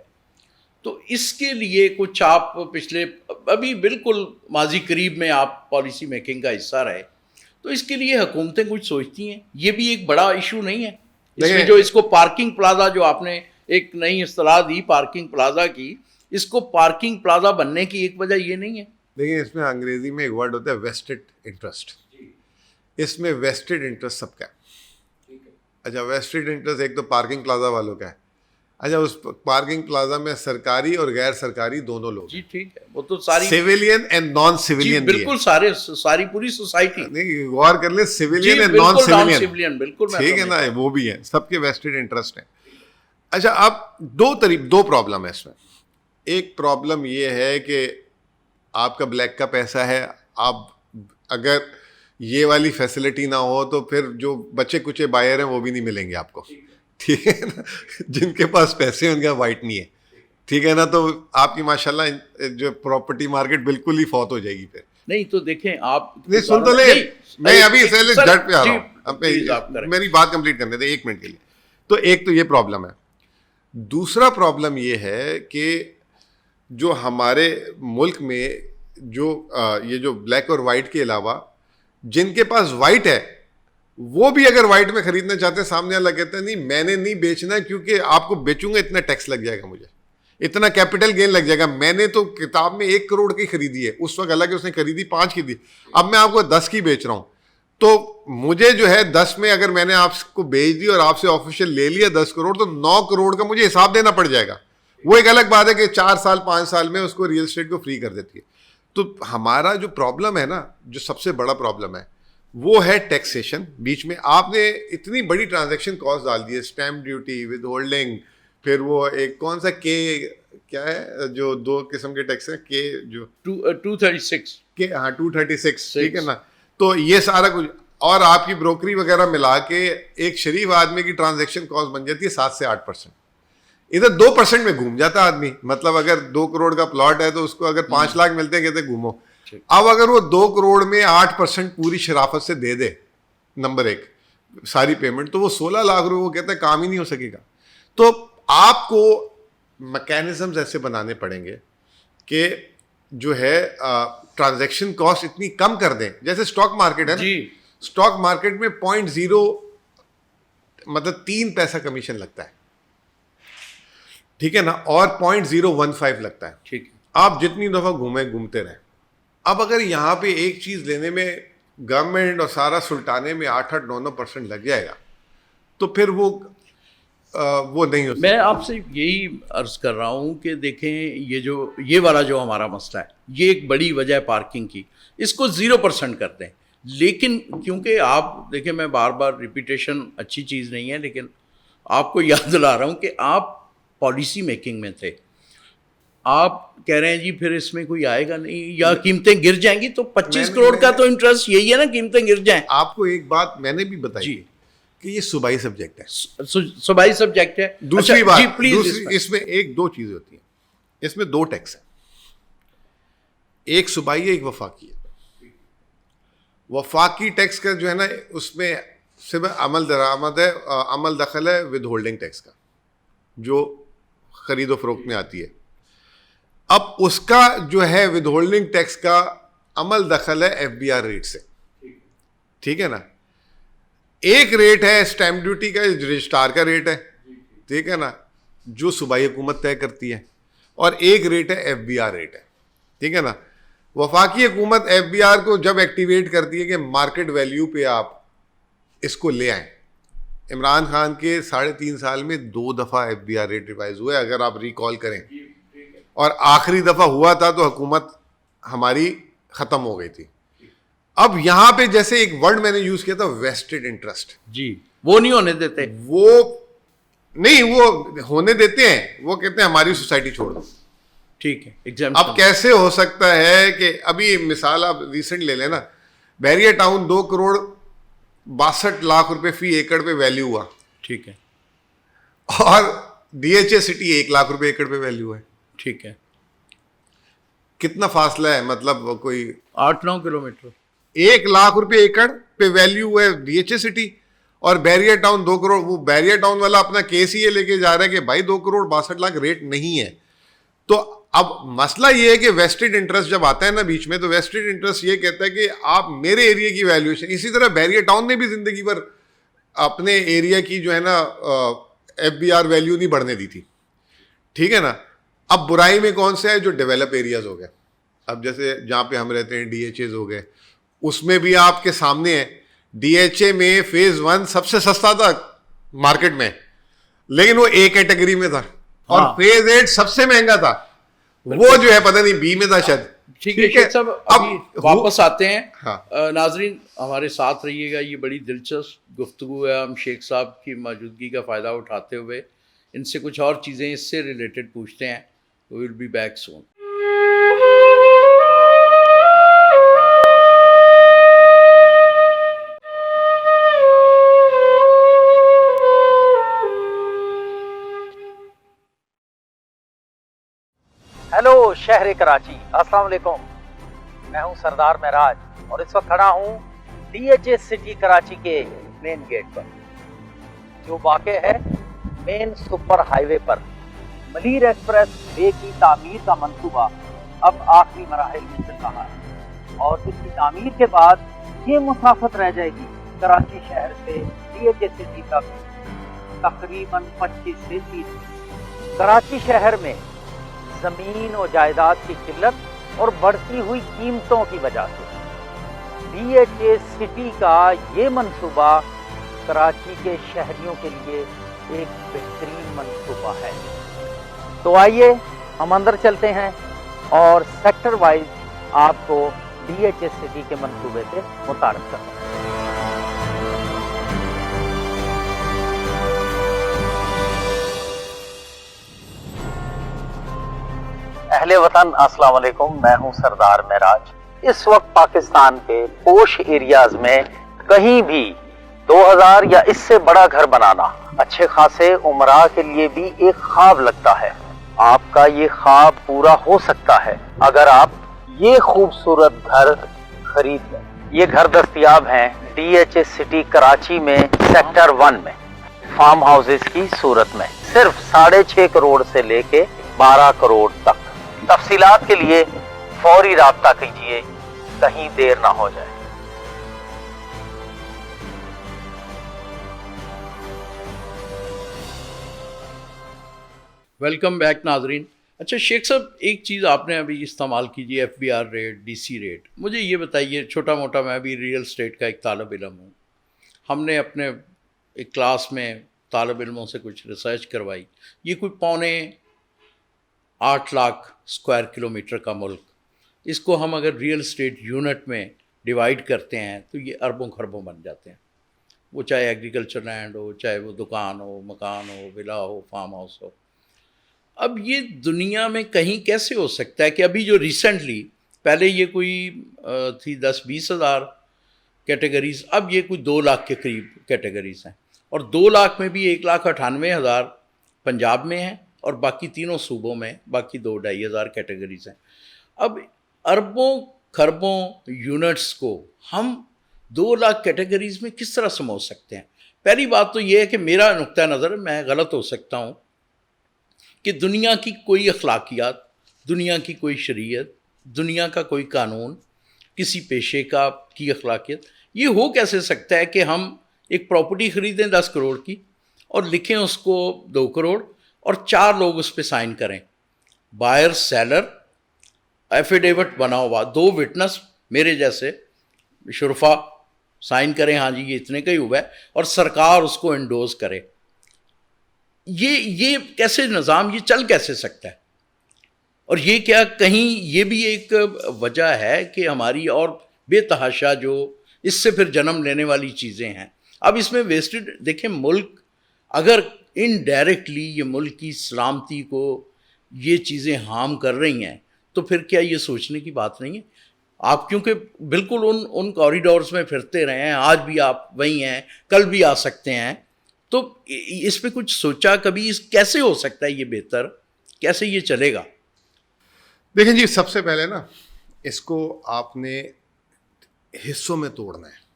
تو اس کے لیے کچھ آپ پچھلے ابھی بالکل ماضی قریب میں آپ پالیسی میکنگ کا حصہ رہے, تو اس کے لیے حکومتیں کچھ سوچتی ہیں؟ یہ بھی ایک بڑا ایشو نہیں ہے اس میں, جو اس کو پارکنگ پلازا, جو آپ نے ایک نئی اصطلاح دی پارکنگ پلازا کی, اس کو پارکنگ پلازا بننے کی ایک وجہ یہ نہیں ہے؟ دیکھیں, اس میں انگریزی میں ایک ورڈ ہوتا ہے ویسٹڈ انٹرسٹ. اس میں ویسٹڈ انٹرسٹ سب کا ہے. اچھا, ویسٹڈ انٹرسٹ ایک تو پارکنگ پلازا والوں کا ہے. اچھا, اس پارکنگ پلازا میں سرکاری اور غیر سرکاری دونوں لوگ. جی ٹھیک ہے, وہ تو ساری سیویلین اینڈ نان سیویلین, بالکل ساری پوری سوسائٹی. نہیں, غور کر لیں, سیویلین اینڈ نان سیویلین, بالکل ٹھیک ہے نا, وہ بھی ہیں, سب کے ویسٹڈ انٹرسٹ ہیں. اچھا, اب دو پرابلم ہے اس میں. ایک پرابلم یہ ہے کہ آپ کا بلیک کا پیسہ ہے, آپ اگر یہ والی فیسلٹی نہ ہو تو پھر جو بچے کچے بائر ہیں وہ بھی نہیں ملیں گے آپ کو, ٹھیک ہے نا. جن کے پاس پیسے ہیں ان کا وائٹ نہیں ہے, ٹھیک ہے نا. تو آپ کی ماشاءاللہ جو پراپرٹی مارکیٹ بالکل ہی فوت ہو جائے گی پھر. نہیں تو دیکھیں آپ, نہیں سن تو لیں, میں ابھی جٹ پہ آ رہا ہوں, میری بات کمپلیٹ کرنے دیں 1 منٹ کے لیے. تو ایک تو یہ پرابلم ہے. دوسرا پرابلم یہ ہے کہ جو ہمارے ملک میں یہ جو بلیک اور وائٹ کے علاوہ جن کے پاس وائٹ ہے, وہ بھی اگر وائٹ میں خریدنا چاہتے ہیں, سامنے والا کہتے ہیں نہیں میں نے نہیں بیچنا, کیونکہ آپ کو بیچوں گا اتنا ٹیکس لگ جائے گا, مجھے اتنا کیپٹل گین لگ جائے گا. میں نے تو کتاب میں 1 کروڑ کی خریدی ہے, اس وقت حالانکہ اس نے خریدی 5 کی تھی, اب میں آپ کو 10 کی بیچ رہا ہوں. تو مجھے جو ہے 10 میں اگر میں نے آپ کو بیچ دی اور آپ سے آفیشیل لے لیا 10 کروڑ, تو 9 کروڑ کا مجھے حساب دینا پڑ جائے گا. وہ ایک الگ بات ہے کہ 4 سال 5 سال میں اس کو ریئل اسٹیٹ کو فری کر دیتی ہے. تو ہمارا جو پرابلم ہے نا, جو سب سے بڑا پرابلم ہے, وہ ہے ٹیکسیشن. بیچ میں آپ نے اتنی بڑی ٹرانزیکشن کاسٹ ڈال دی ہے, اسٹیمپ ڈیوٹی, ود ہولڈنگ, پھر وہ ایک کون سا کیا ہے جو 2 قسم کے ٹیکس ہیں, جو 236 ہاں 236, ٹھیک ہے نا. تو یہ سارا کچھ, اور آپ کی بروکری وغیرہ ملا کے ایک شریف آدمی کی ٹرانزیکشن کاسٹ بن جاتی ہے 7 سے 8%. ادھر 2% میں گھوم جاتا آدمی. مطلب اگر 2 کروڑ کا پلاٹ ہے تو اس کو اگر 5 لاکھ ملتے ہیں, کہتے ہیں گھومو. اب اگر وہ 2 کروڑ میں 8% پوری شرافت سے دے دے, نمبر 1 ساری پیمنٹ, تو وہ 16 لاکھ روپے, وہ کہتا ہے کام ہی نہیں ہو سکے گا. تو آپ کو میکینزمز ایسے بنانے پڑیں گے کہ جو ہے ٹرانزیکشن کاسٹ اتنی کم کر دیں. جیسے اسٹاک مارکیٹ ہے نا, اسٹاک مارکیٹ میں 0.0 مطلب 3 پیسہ کمیشن لگتا ہے, ٹھیک ہے نا, اور 0.015 لگتا ہے. ٹھیک, آپ جتنی دفعہ گھومتے رہیں. اب اگر یہاں پہ ایک چیز لینے میں گورنمنٹ اور سارا سلطانے میں 8-9% لگ جائے گا, تو پھر وہ نہیں ہو سکتا. میں آپ سے یہی عرض کر رہا ہوں کہ دیکھیں, یہ والا جو ہمارا مسئلہ ہے, یہ ایک بڑی وجہ ہے پارکنگ کی, اس کو 0% کر دیں. لیکن کیونکہ آپ دیکھیں, میں بار بار ریپیٹیشن اچھی چیز نہیں ہے, لیکن آپ کو یاد دلا رہا ہوں کہ آپ پالیسی میکنگ میں تھے. آپ کہہ رہے ہیں جی پھر اس میں کوئی آئے گا نہیں, یا قیمتیں گر جائیں گی, تو 25 کروڑ کا تو انٹرسٹ یہی ہے نا, قیمتیں گر جائیں. آپ کو ایک بات میں نے بھی بتائی کہ یہ صوبائی سبجیکٹ ہے, صوبائی سبجیکٹ ہے. دوسری بات, اس میں 1-2 چیزیں ہوتی ہیں. اس میں 2 ٹیکس ہیں, ایک صوبائی ہے, ایک وفاقی ہے. وفاقی ٹیکس کا جو ہے نا, اس میں سے عمل درآمد ہے, عمل دخل ہے ود ہولڈنگ ٹیکس کا, جو خرید و فروخت میں آتی ہے. اب اس کا جو ہے ود ہولڈنگ ٹیکس کا عمل دخل ہے ایف بی آر ریٹ سے, ٹھیک ہے نا. ایک ریٹ ہے اسٹیمپ ڈیوٹی کا, رجسٹرار کا ریٹ ہے, ٹھیک ہے نا, جو صوبائی حکومت طے کرتی ہے, اور ایک ریٹ ہے ایف بی آر ریٹ ہے, ٹھیک ہے نا. وفاقی حکومت ایف بی آر کو جب ایکٹیویٹ کرتی ہے کہ مارکیٹ ویلیو پہ آپ اس کو لے آئیں. عمران خان کے 3.5 سال میں 2 دفعہ F B R rate revise ہوا ہے, اگر آپ ریکال کریں, اور آخری دفعہ ہوا تھا تو حکومت ہماری ختم ہو گئی تھی. اب یہاں پہ جیسے ایک ورڈ میں نے یوز کیا تھا ویسٹڈ انٹرسٹ, جی وہ نہیں ہونے دیتے, وہ نہیں, وہ ہونے دیتے ہیں, وہ کہتے ہیں ہماری سوسائٹی چھوڑ دو, ٹھیک ہے. اب کیسے ہو سکتا ہے کہ ابھی مثال آپ ریسنٹ لے لیں نا, بحریہ ٹاؤن 2 کروڑ 62 لاکھ روپے فی ایکڑ پہ ویلیو ہوا, ٹھیک ہے, اور D H A city 1 lakh روپے ایکڑ پہ ویلیو ہے, ٹھیک ہے. کتنا فاصلہ ہے, مطلب کوئی 8-9 کلومیٹر. 1 لاکھ روپے ایکڑ پہ ویلیو ہے ڈی ایچ اے سٹی, اور بحریہ ٹاؤن 2 کروڑ. وہ بحریہ ٹاؤن والا اپنا کیس ہی یہ لے کے جا رہا ہے کہ بھائی 2 کروڑ 62 لاکھ ریٹ نہیں ہے. تو اب مسئلہ یہ ہے کہ ویسٹڈ انٹرسٹ جب آتا ہے نا بیچ میں, تو ویسٹڈ انٹرسٹ یہ کہتا ہے کہ آپ میرے ایریا کی ویلیویشن. اسی طرح بحریہ ٹاؤن نے بھی زندگی بھر اپنے ایریا کی جو ہے نا ایف بی آر ویلیو نہیں بڑھنے دی تھی, ٹھیک ہے نا. اب برائی میں کون سا ہے, جو ڈیولپ ایریاز ہو گئے. اب جیسے جہاں پہ ہم رہتے ہیں ڈی ایچ ایز ہو گئے, اس میں بھی آپ کے سامنے ہے, ڈی ایچ اے میں فیز 1 سب سے سستا تھا مارکیٹ میں, لیکن وہ اے کیٹیگری میں تھا, اور فیز 8 سب سے مہنگا تھا, وہ جو ہے پتہ نہیں بی میں تھا شاید. ٹھیک ہے شیخ صاحب, ابھی واپس آتے ہیں. ہاں ناظرین ہمارے ساتھ رہیے گا, یہ بڑی دلچسپ گفتگو ہے. ہم شیخ صاحب کی موجودگی کا فائدہ اٹھاتے ہوئے ان سے کچھ اور چیزیں اس سے ریلیٹڈ پوچھتے ہیں. We will be back soon. Hello شہر کراچی, السلام علیکم. میں ہوں سردار معراج, اور اس وقت کھڑا ہوں D H A city Karachi کے مین گیٹ پر, جو واقع ہے مین سپر ہائی وے پر. ملیر ایکسپریس وے کی تعمیر کا منصوبہ اب آخری مراحل میں چل رہا ہے, اور اس کی تعمیر کے بعد یہ مسافت رہ جائے گی کراچی شہر سے ڈی ایچ اے سٹی تک تقریباً 25 سے 30. کراچی شہر میں زمین و جائیداد کی قلت اور بڑھتی ہوئی قیمتوں کی وجہ سے ڈی ایچ اے سٹی کا یہ منصوبہ کراچی کے شہریوں کے لیے ایک بہترین منصوبہ ہے. تو آئیے ہم اندر چلتے ہیں اور سیکٹر وائز آپ کو ڈی ایچ اے سٹی کے منصوبے سے متعارف کرتے ہیں. اہل وطن السلام علیکم, میں ہوں سردار معراج. اس وقت پاکستان کے پوش ایریاز میں کہیں بھی 2000 یا اس سے بڑا گھر بنانا اچھے خاصے عمراء کے لیے بھی ایک خواب لگتا ہے. آپ کا یہ خواب پورا ہو سکتا ہے اگر آپ یہ خوبصورت گھر خرید لیں. یہ گھر دستیاب ہیں D H A city Karachi میں سیکٹر 1 میں فارم ہاؤسز کی صورت میں, صرف 6.5 کروڑ سے لے کے 12 کروڑ تک. تفصیلات کے لیے فوری رابطہ کیجیے, کہیں دیر نہ ہو جائے. ویلکم بیک ناظرین. اچھا شیخ صاحب, ایک چیز آپ نے ابھی استعمال کیجیے, F B R rate, D C rate. مجھے یہ بتائیے, چھوٹا موٹا میں بھی ریئل اسٹیٹ کا ایک طالب علم ہوں. ہم نے اپنے ایک کلاس میں طالب علموں سے کچھ ریسرچ کروائی. یہ کوئی 8 لاکھ اسکوائر کلومیٹر کا ملک, اس کو ہم اگر ریئل اسٹیٹ یونٹ میں ڈیوائڈ کرتے ہیں تو یہ اربوں خربوں بن جاتے ہیں. وہ چاہے ایگریکلچر لینڈ ہو, چاہے وہ دکان ہو, مکان ہو, ولا ہو, فارم ہاؤس ہو. اب یہ دنیا میں کہیں کیسے ہو سکتا ہے کہ ابھی جو ریسنٹلی, پہلے یہ کوئی تھی 10-20 ہزار کیٹیگریز, اب یہ کوئی 2 لاکھ کے قریب کیٹیگریز ہیں, اور 2 لاکھ میں بھی 1,98,000 پنجاب میں ہیں, اور باقی تینوں صوبوں میں باقی 2-2.5 ہزار کیٹیگریز ہیں. اب اربوں خربوں یونٹس کو ہم 2 لاکھ کیٹیگریز میں کس طرح سمجھ سکتے ہیں؟ پہلی بات تو یہ ہے کہ میرا نقطہ نظر، میں غلط ہو سکتا ہوں، کہ دنیا کی کوئی اخلاقیات، دنیا کی کوئی شریعت، دنیا کا کوئی قانون، کسی پیشے کی اخلاقیات، یہ ہو کیسے سکتا ہے کہ ہم ایک پراپرٹی خریدیں 10 کروڑ کی اور لکھیں اس کو 2 کروڑ اور 4 لوگ اس پہ سائن کریں، بائر سیلر، ایفیڈیوٹ بنا ہوا، 2 وٹنس میرے جیسے شرفا سائن کریں، ہاں جی یہ اتنے کا ہی ہوا ہے، اور سرکار اس کو انڈوز کرے. یہ کیسے نظام، یہ چل کیسے سکتا ہے؟ اور یہ کیا کہیں یہ بھی ایک وجہ ہے کہ ہماری اور بے تحاشا جو اس سے پھر جنم لینے والی چیزیں ہیں؟ اب اس میں ویسٹڈ دیکھیں، ملک اگر انڈائریکٹلی یہ ملک کی سلامتی کو یہ چیزیں ہارم کر رہی ہیں تو پھر کیا یہ سوچنے کی بات نہیں ہے؟ آپ کیونکہ بالکل ان کوریڈورز میں پھرتے رہے ہیں، آج بھی آپ وہیں ہیں، کل بھی آ سکتے ہیں، تو اس پہ کچھ سوچا کبھی؟ کیسے ہو سکتا ہے یہ بہتر، کیسے یہ چلے گا؟ دیکھیں جی، سب سے پہلے نا اس کو آپ نے حصوں میں توڑنا ہے.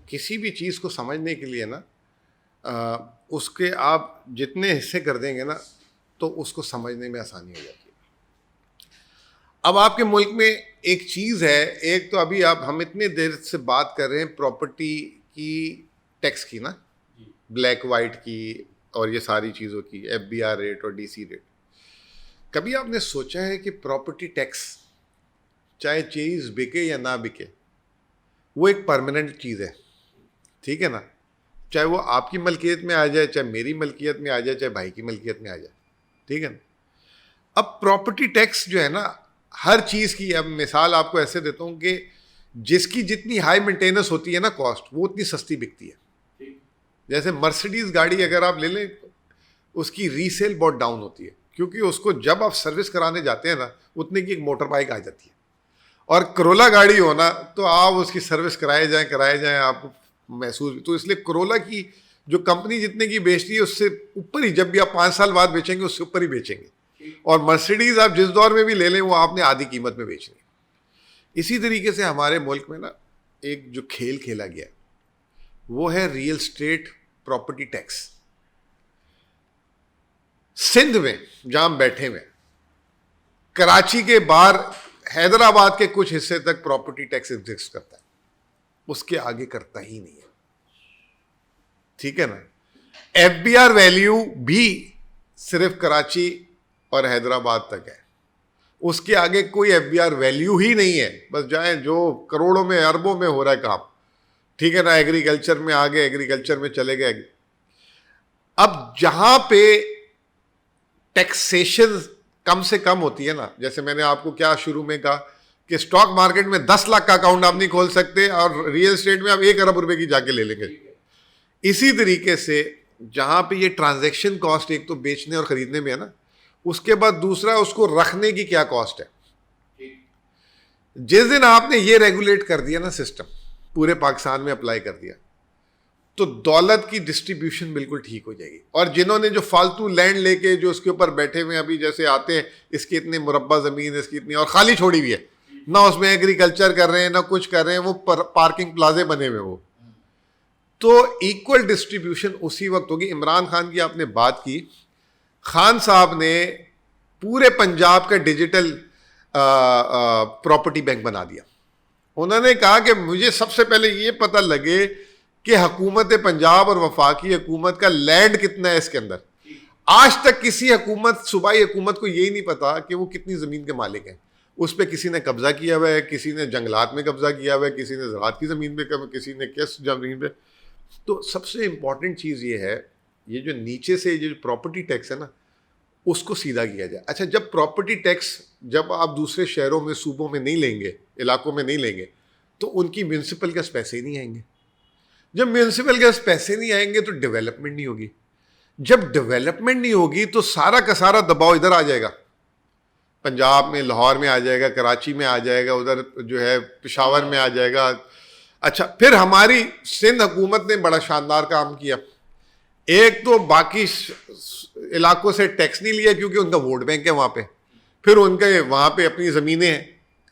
کسی بھی چیز کو سمجھنے کے لیے نا اس کے آپ جتنے حصے کر دیں گے نا تو اس کو سمجھنے میں آسانی ہو جاتی ہے. اب آپ کے ملک میں ایک چیز ہے، ایک تو ابھی ہم اتنے دیر سے بات کر رہے ہیں پراپرٹی کی ٹیکس کی نا، بلیک وائٹ کی اور یہ ساری چیزوں کی، FBR ریٹ اور DC ریٹ. کبھی آپ نے سوچا ہے کہ پراپرٹی ٹیکس چاہے چیز بکے یا نہ بکے وہ ایک پرماننٹ چیز ہے، ٹھیک ہے نا؟ چاہے وہ آپ کی ملکیت میں آ جائے، چاہے میری ملکیت میں آ جائے، چاہے بھائی کی ملکیت میں آ جائے، ٹھیک ہے نا؟ اب پراپرٹی ٹیکس جو ہے نا ہر چیز کی، اب مثال آپ کو ایسے دیتا ہوں کہ جس کی جتنی ہائی مینٹیننس ہوتی ہے نا کاسٹ، وہ اتنی سستی بکتی ہے. جیسے مرسیڈیز گاڑی اگر آپ لے لیں اس کی ریسیل بہت ڈاؤن ہوتی ہے، کیونکہ اس کو جب آپ سروس کرانے جاتے ہیں نا اتنے کی ایک موٹر بائک آ جاتی ہے. اور کرولا گاڑی ہونا تو آپ اس کی سروس کرائے جائیں آپ کو محسوس. تو اس لیے کرولا کی جو کمپنی جتنے کی بیچتی ہے اس سے اوپر ہی، جب بھی آپ 5 سال بعد بیچیں گے اس سے اوپر ہی بیچیں گے. اور مرسیڈیز آپ جس دور میں بھی لے لیں وہ آپ نے آدھی قیمت میں بیچنی ہے. اسی طریقے سے ہمارے ملک میں نا ایک جو کھیل کھیلا گیا وہ ہے real estate property tax. Sindh میں جہاں بیٹھے ہوئے، کراچی کے باہر حیدرآباد کے کچھ حصے تک پراپرٹی ٹیکس ایگزسٹ کرتا ہے، اس کے آگے کرتا ہی نہیں ہے، ٹھیک ہے نا؟ FBR ویلیو بھی صرف کراچی اور حیدرآباد تک ہے، اس کے آگے کوئی FBR ویلیو ہی نہیں ہے. بس جائیں جو کروڑوں میں اربوں میں ہو رہا ہے کام، ٹھیک ہے نا؟ ایگریکلچر میں آگے، ایگریکلچر میں چلے گئے. اب جہاں پہ ٹیکسیشن کم سے کم ہوتی ہے نا، جیسے میں نے آپ کو کیا شروع میں کہا کہ اسٹاک مارکیٹ میں 10 لاکھ کا اکاؤنٹ آپ نہیں کھول سکتے اور ریئل اسٹیٹ میں آپ 1 ارب روپے کی جا کے لے لیں گے. اسی طریقے سے جہاں پہ یہ ٹرانزیکشن کاسٹ ایک تو بیچنے اور خریدنے میں ہے نا، اس کے بعد دوسرا اس کو رکھنے کی کیا کاسٹ ہے. جس دن آپ نے یہ ریگولیٹ کر دیا نا سسٹم، پورے پاکستان میں اپلائی کر دیا، تو دولت کی ڈسٹریبیوشن بالکل ٹھیک ہو جائے گی. اور جنہوں نے جو فالتو لینڈ لے کے جو اس کے اوپر بیٹھے ہوئے ابھی جیسے آتے ہیں، اس کی اتنے مربع زمین، اس کی اتنی، اور خالی چھوڑی ہوئی ہے، نہ اس میں ایگریکلچر کر رہے ہیں نہ کچھ کر رہے ہیں، وہ پارکنگ پلازے بنے ہوئے. وہ تو ایکول ڈسٹریبیوشن اسی وقت ہوگی. عمران خان کی آپ نے بات کی، خان صاحب نے پورے پنجاب کا ڈیجیٹل پراپرٹی بینک بنا دیا. انہوں نے کہا کہ مجھے سب سے پہلے یہ پتہ لگے کہ حکومت پنجاب اور وفاقی حکومت کا لینڈ کتنا ہے اس کے اندر. آج تک کسی حکومت، صوبائی حکومت کو یہی نہیں پتا کہ وہ کتنی زمین کے مالک ہیں. اس پہ کسی نے قبضہ کیا ہوا ہے، کسی نے جنگلات میں قبضہ کیا ہوا ہے، کسی نے زراعت کی زمین پہ، کسی نے کس زمین پہ. تو سب سے امپورٹنٹ چیز یہ ہے، یہ جو نیچے سے جو پراپرٹی ٹیکس ہے نا اس کو سیدھا کیا جائے. اچھا، جب پراپرٹی ٹیکس جب آپ دوسرے شہروں میں، صوبوں میں نہیں لیں گے، علاقوں میں نہیں لیں گے، تو ان کی میونسپل گیس پیسے ہی نہیں آئیں گے. جب میونسپل گیس پیسے نہیں آئیں گے تو ڈیولپمنٹ نہیں ہوگی. جب ڈیولپمنٹ نہیں ہوگی تو سارا کا سارا دباؤ ادھر آ جائے گا، پنجاب میں، لاہور میں آ جائے گا، کراچی میں آ جائے گا، ادھر جو ہے پشاور میں آ جائے گا. اچھا، پھر ہماری سندھ حکومت نے بڑا شاندار کام کیا. ایک تو باقی علاقوں سے ٹیکس نہیں لیا کیونکہ ان کا ووٹ بینک ہے وہاں پہ، پھر ان کے وہاں پہ اپنی زمینیں ہیں.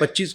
25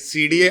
CDA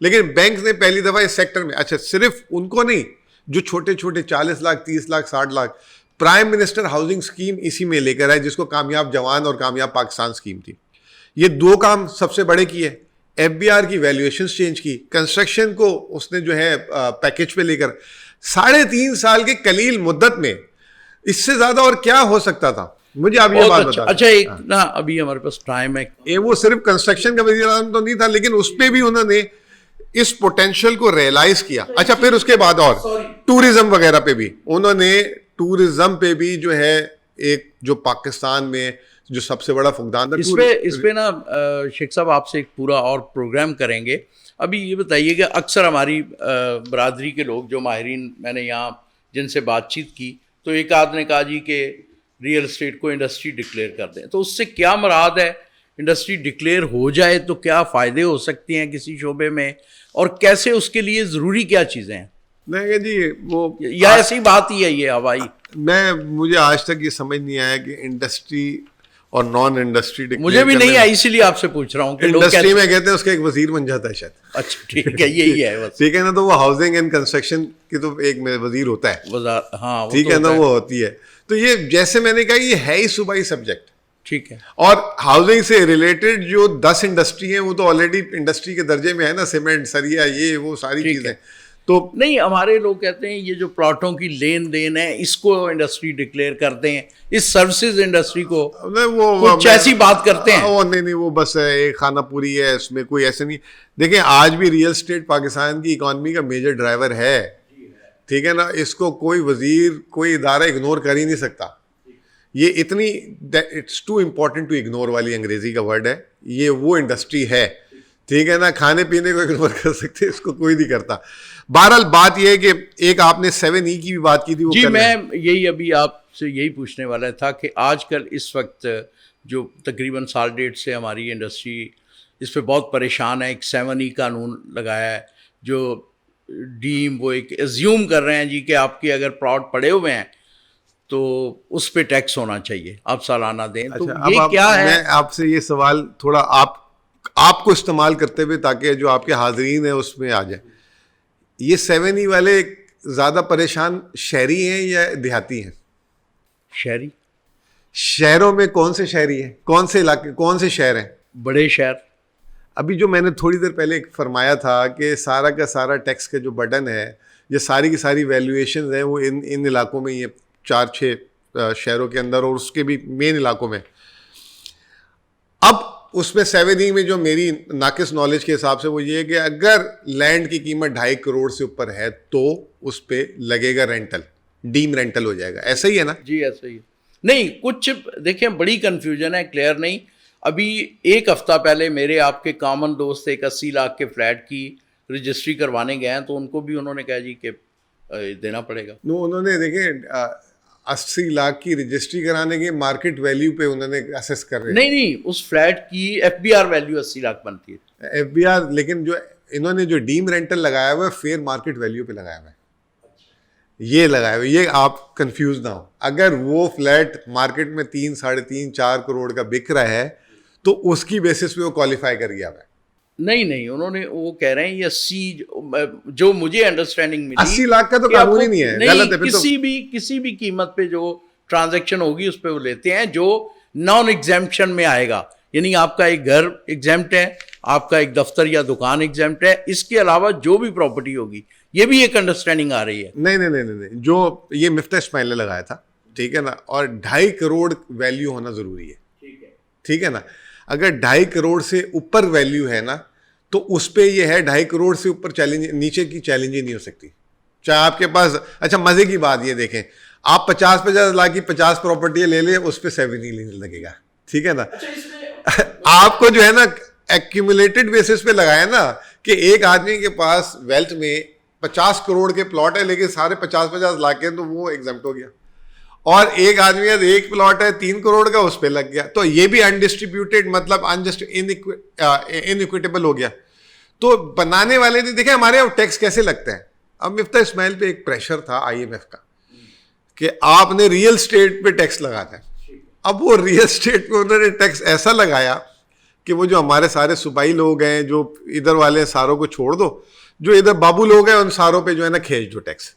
لیکن بینک نے پہلی دفعہ اس سیکٹر میں, اچھا صرف ان کو نہیں, جو چھوٹے چھوٹے 40 lakh 30 lakh 60 lakh, prime minister housing scheme اسی میں لے کر آئے, جس کو کامیاب جوان اور کامیاب پاکستان اسکیم تھی. یہ 2 کام سب سے بڑے کیے. ایف بی آر کی ویلیویشنز چینج کی, کنسٹرکشن کو اس نے جو ہے پیکج پہ لے کر 3.5 سال کے قلیل مدت میں, اس سے زیادہ اور کیا ہو سکتا تھا؟ مجھے آپ یہ بات بتا. اچھا ایک نا ابھی ہمارے پاس ٹائم ہے, وہ صرف کنسٹرکشن کا وزیر اعظم تو نہیں تھا, لیکن اس پہ بھی انہوں نے اس پوٹینشیل کو ریئلائز کیا. اچھا پھر اس کے بعد اور ٹورزم وغیرہ پہ بھی انہوں نے, ٹورزم پہ بھی جو ہے ایک جو پاکستان میں جو سب سے بڑا فقدان تھا اس پہ نا شیخ صاحب آپ سے ایک پورا اور پروگرام کریں گے. ابھی یہ بتائیے کہ اکثر ہماری برادری کے لوگ جو ماہرین میں نے یہاں جن سے بات چیت کی, تو ایک آدھ نے کہا جی کہ ریئل اسٹیٹ کو انڈسٹری ڈکلیئر کر دیں. تو اس سے کیا مراد ہے؟ انڈسٹری ڈکلیئر ہو جائے تو کیا فائدے ہو سکتے ہیں کسی شعبے میں, اور کیسے اس کے لیے ضروری کیا چیزیں ہیں؟ نہیں جی وہ یا ایسی بات ہی ہے یہ ہوائی. مجھے آج تک یہ سمجھ نہیں آیا کہ انڈسٹری اور نان انڈسٹری, مجھے بھی نہیں آئی, اسی لیے آپ سے پوچھ رہا ہوں کہ انڈسٹری میں کہتے ہیں اس کا ایک وزیر بن جاتا ہے شاید. اچھا ٹھیک ہے, یہی ہے بس. ٹھیک ہے نا, تو وہ ہاؤسنگ اینڈ کنسٹرکشن کی تو ایک وزیر ہوتا ہے, ہاں ٹھیک ہے نا, وہ ہوتی ہے. تو یہ جیسے میں نے کہا یہ ہے ہی صوبائی سبجیکٹ, ٹھیک ہے. اور ہاؤسنگ سے ریلیٹڈ جو 10 انڈسٹری ہیں وہ تو آلریڈی انڈسٹری کے درجے میں ہے نا, سیمنٹ, سریا, یہ وہ ساری چیزیں. تو نہیں, ہمارے لوگ کہتے ہیں یہ جو پلاٹوں کی لین دین ہے اس کو انڈسٹری ڈکلیئر کرتے ہیں, اس سروسز انڈسٹری کو کچھ ایسی بات کرتے ہیں. نہیں وہ بس ایک خانہ پوری ہے, اس میں کوئی ایسے نہیں. دیکھیں آج بھی ریئل اسٹیٹ پاکستان کی اکانومی کا میجر ڈرائیور ہے, ٹھیک ہے نا, اس کو کوئی وزیر کوئی ادارہ اگنور کر ہی نہیں سکتا. یہ اتنی it's too important to ignore والی انگریزی کا ورڈ ہے, یہ وہ انڈسٹری ہے, ٹھیک ہے نا. کھانے پینے کو اگنور کر سکتے, اس کو کوئی نہیں کرتا. بہرحال بات یہ ہے کہ ایک آپ نے 7E کی بھی بات کی تھی. جی میں یہی ابھی آپ سے یہی پوچھنے والا تھا کہ آج کل اس وقت جو تقریباً سال ڈیڑھ سے ہماری انڈسٹری اس پہ بہت پریشان ہے. ایک 7E قانون لگایا ہے جو ڈیم وہ ایک ایزیوم کر رہے ہیں جی کہ آپ کے اگر پلاٹ پڑے ہوئے ہیں تو اس پہ ٹیکس ہونا چاہیے, آپ سالانہ دیں. تو یہ کیا ہے؟ میں آپ سے یہ سوال تھوڑا آپ کو استعمال کرتے ہوئے تاکہ جو آپ کے حاضرین ہیں اس میں آ جائیں. یہ 7E والے زیادہ پریشان شہری ہیں یا دیہاتی ہیں؟ شہری. شہروں میں کون سے شہری ہیں, کون سے علاقے, کون سے شہر ہیں؟ بڑے شہر. ابھی جو میں نے تھوڑی دیر پہلے فرمایا تھا کہ سارا کا سارا ٹیکس کا جو برڈن ہے, یہ ساری کی ساری ویلیویشنز ہیں وہ ان علاقوں میں, یہ 4-6 شہروں کے اندر اور اس کے بھی مین علاقوں میں. اب اس میں 7E میں جو میری ناقص نالج کے حساب سے وہ یہ ہے کہ اگر لینڈ کی قیمت 2.5 کروڑ سے اوپر ہے تو اس پہ لگے گا رینٹل, ڈیم رینٹل ہو جائے گا. ایسا ہی ہے نا؟ جی ایسا ہی ہے. نہیں کچھ دیکھیں بڑی کنفیوژن ہے, کلیئر نہیں. ابھی ایک ہفتہ پہلے میرے آپ کے کامن دوست ایک 80 لاکھ کے فلیٹ کی رجسٹری کروانے گئے ہیں, تو ان کو بھی انہوں نے کہا جی کہ دینا پڑے گا. انہوں نے دیکھیں 80 لاکھ کی رجسٹری کرانے کے مارکیٹ ویلیو پہ انہوں نے اسیس کر رہے ہیں. نہیں اس فلیٹ کی FBR ویلیو 80 لاکھ بنتی ہے. FBR, لیکن جو انہوں نے جو ڈیم رینٹل لگایا ہوا ہے فیئر مارکیٹ ویلیو پہ لگایا ہوا ہے, یہ لگایا ہوا ہے. یہ آپ کنفیوز نہ ہو, اگر وہ فلیٹ مارکیٹ میں 3, 3.5, 4 کروڑ کا بک رہا ہے تو اس کی بیسس پہ وہ کوالیفائی کر گیا ہوا ہے. نہیں انہوں نے وہ کہہ رہے ہیں یہ 80 جو مجھے انڈرسٹینڈنگ ملی 80 لاکھ کا تو قانون ہی نہیں ہے, غلط ہے. کسی بھی قیمت پہ جو ٹرانزیکشن ہوگی اس پہ وہ لیتے ہیں جو نان ایگزیمپشن میں آئے گا. یعنی آپ کا ایک گھر ایگزیمپٹ ہے, آپ کا ایک دفتر یا دکان ایگزیمپٹ ہے, اس کے علاوہ جو بھی پراپرٹی ہوگی, یہ بھی ایک انڈرسٹینڈنگ آ رہی ہے. نہیں جو یہ مفتاح اسماعیل نے لگایا تھا, ٹھیک ہے نا, اور 2.5 کروڑ ویلیو ہونا ضروری ہے, ٹھیک ہے نا. اگر 2.5 کروڑ سے اوپر ویلیو ہے نا تو اس پہ یہ ہے 2.5 کروڑ سے اوپر چیلنج, نیچے کی چیلنج ہی نہیں ہو سکتی, چاہے آپ کے پاس. اچھا مزے کی بات یہ دیکھیں, آپ 50 لاکھ کی 50 پراپرٹی لے لیں, اس پہ 7E لگے گا, ٹھیک ہے نا. آپ کو جو ہے نا ایکیومولیٹڈ بیسس پہ لگایا نا کہ ایک آدمی کے پاس ویلتھ میں 50 کروڑ کے پلاٹ ہے لیکن سارے 50 لاکھ کے, تو وہ ایگزمپٹ ہو گیا. اور ایک آدمی کا ایک پلاٹ ہے 3 کروڑ کا, اس پہ لگ گیا, تو یہ بھی انڈسٹریبیوٹیڈ مطلب انکویٹیبل ہو گیا. تو بنانے والے نے دیکھیں ہمارے یہاں ٹیکس کیسے لگتا ہے. اب مفتاح اسماعیل پہ ایک پریشر تھا IMF کا کہ آپ نے ریئل اسٹیٹ پہ ٹیکس لگانا ہے. اب وہ ریئل اسٹیٹ پہ انہوں نے ٹیکس ایسا لگایا کہ وہ جو ہمارے سارے صوبائی لوگ ہیں جو ادھر والے ساروں کو چھوڑ دو, جو ادھر بابو لوگ ہیں ان ساروں پہ جو ہے نا کھینچ دو ٹیکس,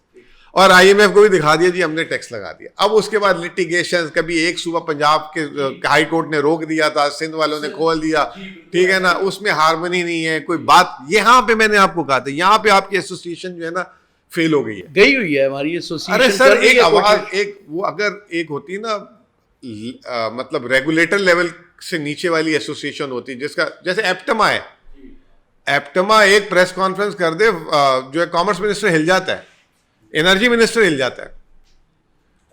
اور آئی ایم ایف کو بھی دکھا دیا جی ہم نے ٹیکس لگا دیا. اب اس کے بعد لٹیگیشن, کبھی ایک صوبہ پنجاب کے ہائی کورٹ نے روک دیا تھا, سندھ والوں نے کھول دیا, ٹھیک ہے نا, اس میں ہارمنی نہیں ہے کوئی بات. یہاں پہ میں نے آپ کو کہا تھا یہاں پہ آپ کی ایسوسیشن جو ہے نا فیل ہو گئی ہے, گئی ہوئی ہے ہماری ایسوسیشن. ارے سر ایک آواز, ایک وہ اگر ایک ہوتی نا مطلب ریگولیٹر لیول سے نیچے والی ایسوسیشن ہوتی جس کا, جیسے ایپٹما ہے, ایپٹما ایک پریس کانفرنس کر دے جو ہے کامرس منسٹر ہل جاتا ہے, انرجی منسٹر ہل جاتا ہے.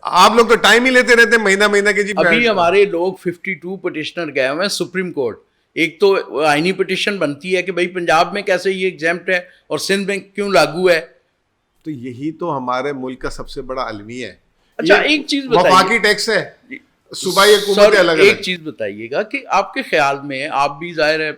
آپ لوگ تو ٹائم ہی لیتے رہتے ہیں مہینہ مہینہ کے. جی ابھی ہمارے لوگ 52 پٹیشنر گئے ہوئے ہیں سپریم کورٹ. ایک تو آئینی پٹیشن بنتی ہے کہ بھائی پنجاب میں کیسے یہ ایگزیمپٹ ہے اور سندھ میں کیوں لاگو ہے. تو یہی تو ہمارے ملک کا سب سے بڑا المیہ ہے. اچھا ایک چیز بتائیے, وفاقی ٹیکس ہے, صوبائی حکومت الگ الگ. ایک چیز بتائیے گا کہ آپ کے خیال میں, آپ بھی ظاہر ہے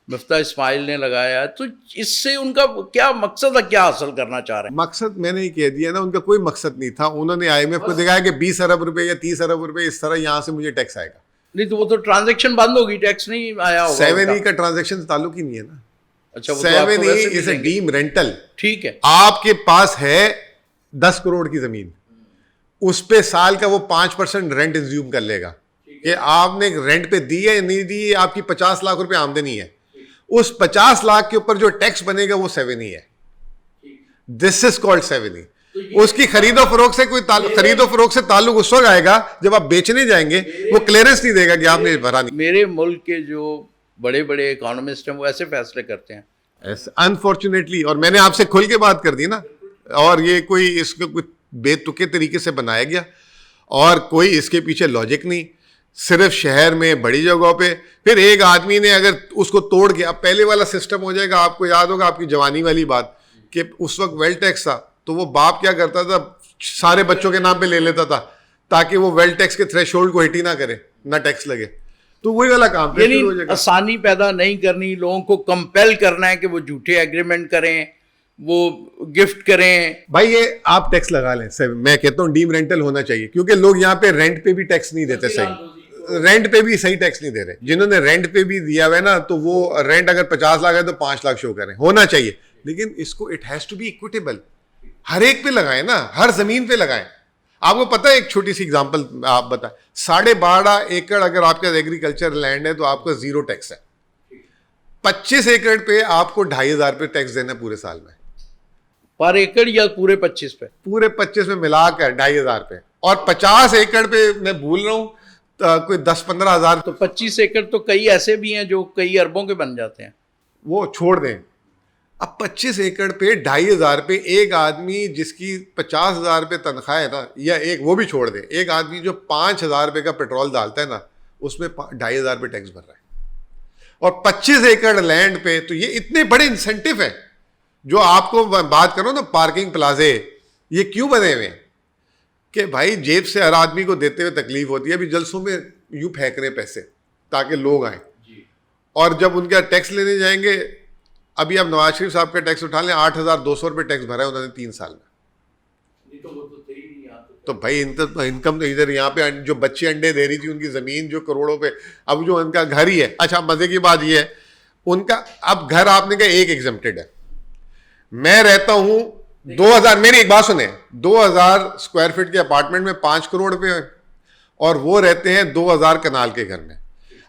مفتہ اسماعیل نے لگایا, تو اس سے ان کا کیا مقصد ہے, کیا حاصل کرنا چاہ رہے ہیں؟ مقصد میں نے یہ کہہ دیا نا, ان کا کوئی مقصد نہیں تھا. انہوں نے آئی ایم ایف کو دکھایا کہ 20 ارب روپے یا 30 ارب روپے اس طرح یہاں سے مجھے ٹیکس آئے گا. نہیں تو وہ تو ٹرانزیکشن بند ہوگی, ٹیکس نہیں آیا ہوگا. 7E کا ٹرانزیکشن تعلق ہی نہیں ہے نا. اچھا 7E از اے ڈیم رینٹل. ٹھیک ہے, آپ کے پاس ہے 10 کروڑ کی زمین, اس پہ سال کا وہ 5% رینٹ انزیوم کر لے گا کہ آپ نے رینٹ پہ دی ہے یا نہیں دی. آپ کی 50 لاکھ روپے آمدنی ہے, اس 50 لاکھ کے اوپر جو ٹیکس بنے گا وہ 7E ہے. دس از کالڈ 7E. اس کی خرید و فروخت سے کوئی خرید و فروخت سے تعلق اس وقت آئے گا جب آپ بیچنے جائیں گے, وہ کلیئرنس نہیں دے گا کہ آپ نے بھرا نہیں. میرے ملک کے جو بڑے بڑے اکانومسٹ ہیں وہ ایسے فیصلے کرتے ہیں انفارچونیٹلی. اور میں نے آپ سے کھل کے بات کر دی نا, اور یہ کوئی اس کو کوئی بے تکے طریقے سے بنایا گیا اور کوئی اس کے پیچھے لاجک نہیں. صرف شہر میں بڑی جگہوں پہ پھر ایک آدمی نے اگر اس کو توڑ کے, اب پہلے والا سسٹم ہو جائے گا. آپ کو یاد ہوگا آپ کی جوانی والی بات کہ اس وقت ویل ٹیکس تھا, تو وہ باپ کیا کرتا تھا, سارے بچوں کے نام پہ لے لیتا تھا تاکہ وہ ویل ٹیکس کے تھریش ہولڈ کو ہٹ ہی نہ کرے, نہ ٹیکس لگے. تو وہی والا کام, یعنی آسانی پیدا نہیں کرنی, لوگوں کو کمپیل کرنا ہے کہ وہ جھوٹے ایگریمنٹ کریں, وہ گفٹ کریں. بھائی یہ آپ ٹیکس لگا لیں, میں کہتا ہوں ڈیم رینٹل ہونا چاہیے, کیونکہ لوگ یہاں پہ رینٹ پہ بھی ٹیکس نہیں دیتے صحیح, رینٹ پہ بھی صحیح ٹیکس نہیں دے رہے. جنہوں نے رینٹ پہ بھی دیا ہوا ہے نا, تو وہ رینٹ اگر 50 لاکھ ہے تو 5 لاکھ شو کریں, ہونا چاہیے. لیکن اس کو it has to be equitable, ہر ایک پہ لگائیں نا, ہر زمین پہ لگائیں. آپ کو پتہ ہے ایک چھوٹی سی اگزامپل آپ بتائیں, 12.5 ایکڑ اگر آپ کا ایگریکلچر لینڈ ہے تو آپ کا 0 ٹیکس ہے. 25 ایکڑ پہ آپ کو 2,500 روپے ٹیکس دینا پورے سال میں, پر ایکڑ یا پورے 25 پہ؟ پورے 25 میں ملا کر 2,500 روپے. اور 50 ایکڑ پہ میں بھول رہا ہوں کوئی 10-15 ہزار. تو 25 ایکڑ تو کئی ایسے بھی ہیں جو کئی اربوں کے بن جاتے ہیں, وہ چھوڑ دیں. اب 25 ایکڑ پہ 2,500 روپے ایک آدمی جس کی 50,000 روپے تنخواہ ہے نا, یا ایک وہ بھی چھوڑ دیں, ایک آدمی جو 5,000 روپے کا پیٹرول ڈالتا ہے نا, اس میں 2,500 روپے ٹیکس بھر رہا ہے. اور 25 ایکڑ لینڈ پہ تو یہ اتنے بڑے انسینٹیو ہیں. جو آپ کو بات کرو نا پارکنگ پلازے, یہ کیوں بنے ہوئے ہیں کہ بھائی جیب سے ہر آدمی کو دیتے ہوئے تکلیف ہوتی ہے. ابھی جلسوں میں یوں پھینک رہے پیسے تاکہ لوگ آئیں, اور جب ان کا ٹیکس لینے جائیں گے, ابھی آپ نواز شریف صاحب کا ٹیکس اٹھا لیں, 8,200 روپے ٹیکس بھرا ہے انہوں نے 3 سال میں. تو بھائی انکم ادھر یہاں پہ جو بچے انڈے دے رہی تھی ان کی زمین جو کروڑوں پہ, اب جو ان کا گھر ہی ہے. اچھا مزے کی بات یہ ہے ان کا, اب گھر آپ نے کہا ایک ایگزمپٹڈ ہے. میں رہتا ہوں 2,000, میری ایک بات سنیں, 2,000 اسکوائر فٹ کے اپارٹمنٹ میں 5 کروڑ روپے ہیں, اور وہ رہتے ہیں 2,000 کنال کے گھر میں.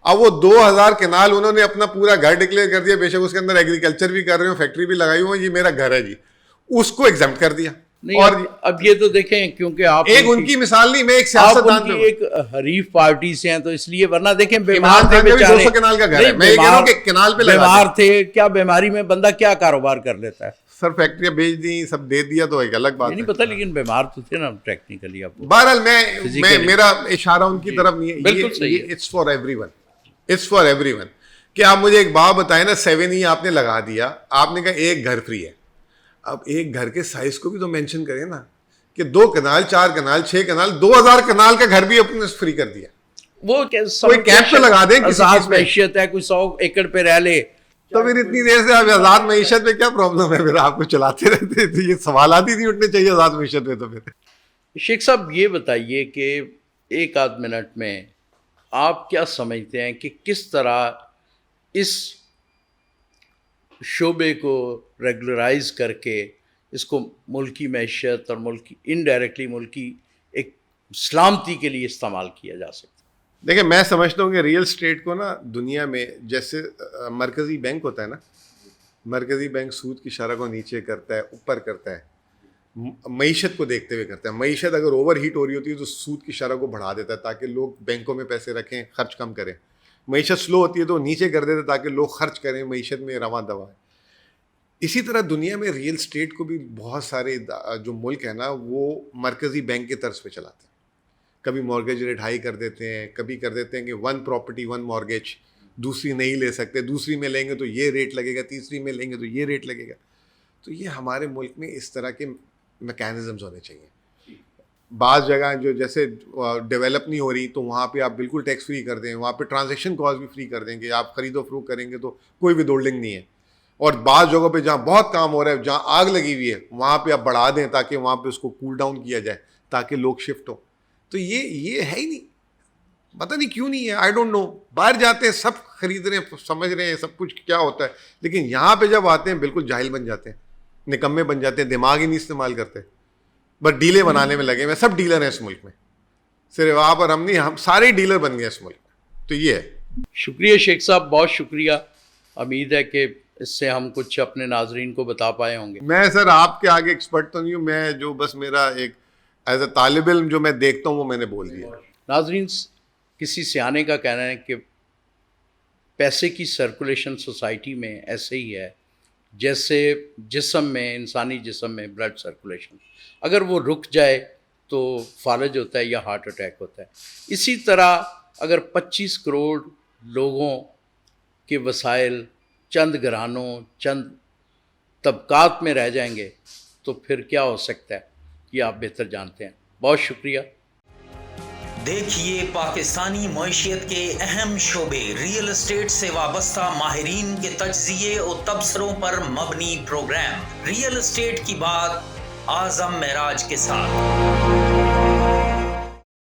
اب وہ 2,000 کنال انہوں نے اپنا پورا گھر ڈکلیئر کر دیا, بے شک اس کے اندر ایگریکلچر بھی کر رہے ہوں, فیکٹری بھی لگائی ہوں, یہ میرا گھر ہے جی, اس کو ایگزمپٹ کر دیا. اور اب یہ تو دیکھیں کیونکہ آپ ایک ان کی مثال نہیں, میں ایک سیاستدان ہوں, ایک حریف پارٹی سے ہیں تو اس لیے, ورنہ دیکھیں بیمار تھے, 200 کنال کا گھر ہے, میں یہ کہہ رہا ہوں کہ کنال پہ بیمار تھے, کیا بیماری میں بندہ کیا کاروبار کر لیتا ہے. سر فیکٹریاں بیچ دی, سب دے دیا تو ایک الگ بات نہیں پتا, لیکن بیمار تو تھے نا ٹیکنیکلی. آپ بہرحال میں میرا اشارہ ان کی طرف نہیں ہے, بالکل صحیح, it's for everyone, it's for everyone. کہ آپ مجھے ایک بات بتائیں نا, 7E آپ نے لگا دیا, آپ نے کہا ایک گھر فری ہے. اب ایک گھر کے سائز کو بھی تو مینشن کریں نا, کہ 2 کنال 4 کنال 6 کنال 2,000 کنال کا گھر بھی اپنے فری کر دیا. وہ کوئی کیپ تو لگا دیں, آزاد معیشت ہے, کوئی 100 ایکڑ پہ رہ لے, تو پھر اتنی دیر سے آپ آزاد معیشت میں کیا پرابلم ہے, پھر آپ کو چلاتے رہتے, تو یہ سوالات ہی نہیں اٹھنے چاہیے آزاد معیشت میں. تو پھر شیخ صاحب یہ بتائیے کہ 1 آدھ منٹ میں آپ کیا سمجھتے ہیں کہ کس طرح اس شعبے کو ریگولرائز کر کے اس کو ملکی معیشت اور ملکی انڈائریکٹلی ملکی ایک سلامتی کے لیے استعمال کیا جا سکتا ہے؟ دیکھیں میں سمجھتا ہوں کہ ریئل اسٹیٹ کو نا دنیا میں جیسے مرکزی بینک ہوتا ہے نا، مرکزی بینک سود کی شرح کو نیچے کرتا ہے، اوپر کرتا ہے، معیشت کو دیکھتے ہوئے کرتا ہے. معیشت اگر اوور ہیٹ ہو رہی ہوتی ہے تو سود کی شرح کو بڑھا دیتا ہے تاکہ لوگ بینکوں میں پیسے رکھیں، خرچ کم کریں. معیشت سلو ہوتی ہے تو نیچے کر دیتا ہے تاکہ لوگ خرچ کریں، معیشت میں رواں دوا ہے. اسی طرح دنیا میں ریئل اسٹیٹ کو بھی بہت سارے جو ملک ہیں نا وہ مرکزی بینک کے طرز پہ چلاتے ہیں. کبھی مارگیج ریٹ ہائی کر دیتے ہیں، کبھی کر دیتے ہیں کہ 1 پراپرٹی 1 مارگیج، دوسری نہیں لے سکتے، دوسری میں لیں گے تو یہ ریٹ لگے گا، تیسری میں لیں گے تو یہ ریٹ لگے گا. تو یہ ہمارے ملک میں اس طرح کے میکینزمز ہونے چاہیے. بعض جگہ جو جیسے ڈیولپ نہیں ہو رہی تو وہاں پہ آپ بالکل ٹیکس فری کر دیں، وہاں پہ ٹرانزیکشن کاسٹ بھی فری کر دیں گے، آپ خرید و فروخت کریں گے تو کوئی بھی ہولڈنگ نہیں ہے. اور بعض جگہوں پہ جہاں بہت کام ہو رہا ہے، جہاں آگ لگی ہوئی ہے، وہاں پہ آپ بڑھا دیں تاکہ وہاں پہ اس کو کول ڈاؤن کیا جائے تاکہ لوگ شفٹ ہوں. تو یہ ہے ہی نہیں، پتہ نہیں کیوں نہیں ہے، آئی ڈونٹ نو. باہر جاتے ہیں سب خرید رہے ہیں، سمجھ رہے ہیں سب کچھ کیا ہوتا ہے، لیکن یہاں پہ جب آتے ہیں بالکل جاہل بن جاتے ہیں، نکمے بن جاتے ہیں، دماغ ہی نہیں استعمال کرتے، بس ڈیلے بنانے میں لگے ہوئے. سب ڈیلر ہیں اس ملک میں، صرف آپ اور ہم نہیں، ہم سارے ڈیلر بن گئے اس ملک میں. تو یہ ہے. شکریہ شیخ صاحب، بہت شکریہ. امید ہے کہ اس سے ہم کچھ اپنے ناظرین کو بتا پائے ہوں گے. میں سر آپ کے آگے ایکسپرٹ تو نہیں ہوں، میں جو بس میرا ایک ایز اے طالب علم جو میں دیکھتا ہوں وہ میں نے بول دیا. ناظرین، کسی سیانے کا کہنا ہے کہ پیسے کی سرکولیشن سوسائٹی میں ایسے ہی ہے جیسے جسم میں، انسانی جسم میں بلڈ سرکولیشن، اگر وہ رک جائے تو فالج ہوتا ہے یا ہارٹ اٹیک ہوتا ہے. اسی طرح اگر 25 کروڑ لوگوں کے وسائل چند گھرانوں، چند طبقات میں رہ جائیں گے تو پھر کیا ہو سکتا ہے، یہ آپ بہتر جانتے ہیں. بہت شکریہ. دیکھیے پاکستانی معیشت کے اہم شعبے، ریئل اسٹیٹ سے وابستہ ماہرین کے تجزیے اور تبصروں پر مبنی پروگرام ریئل اسٹیٹ کی بات اعظم معراج کے ساتھ.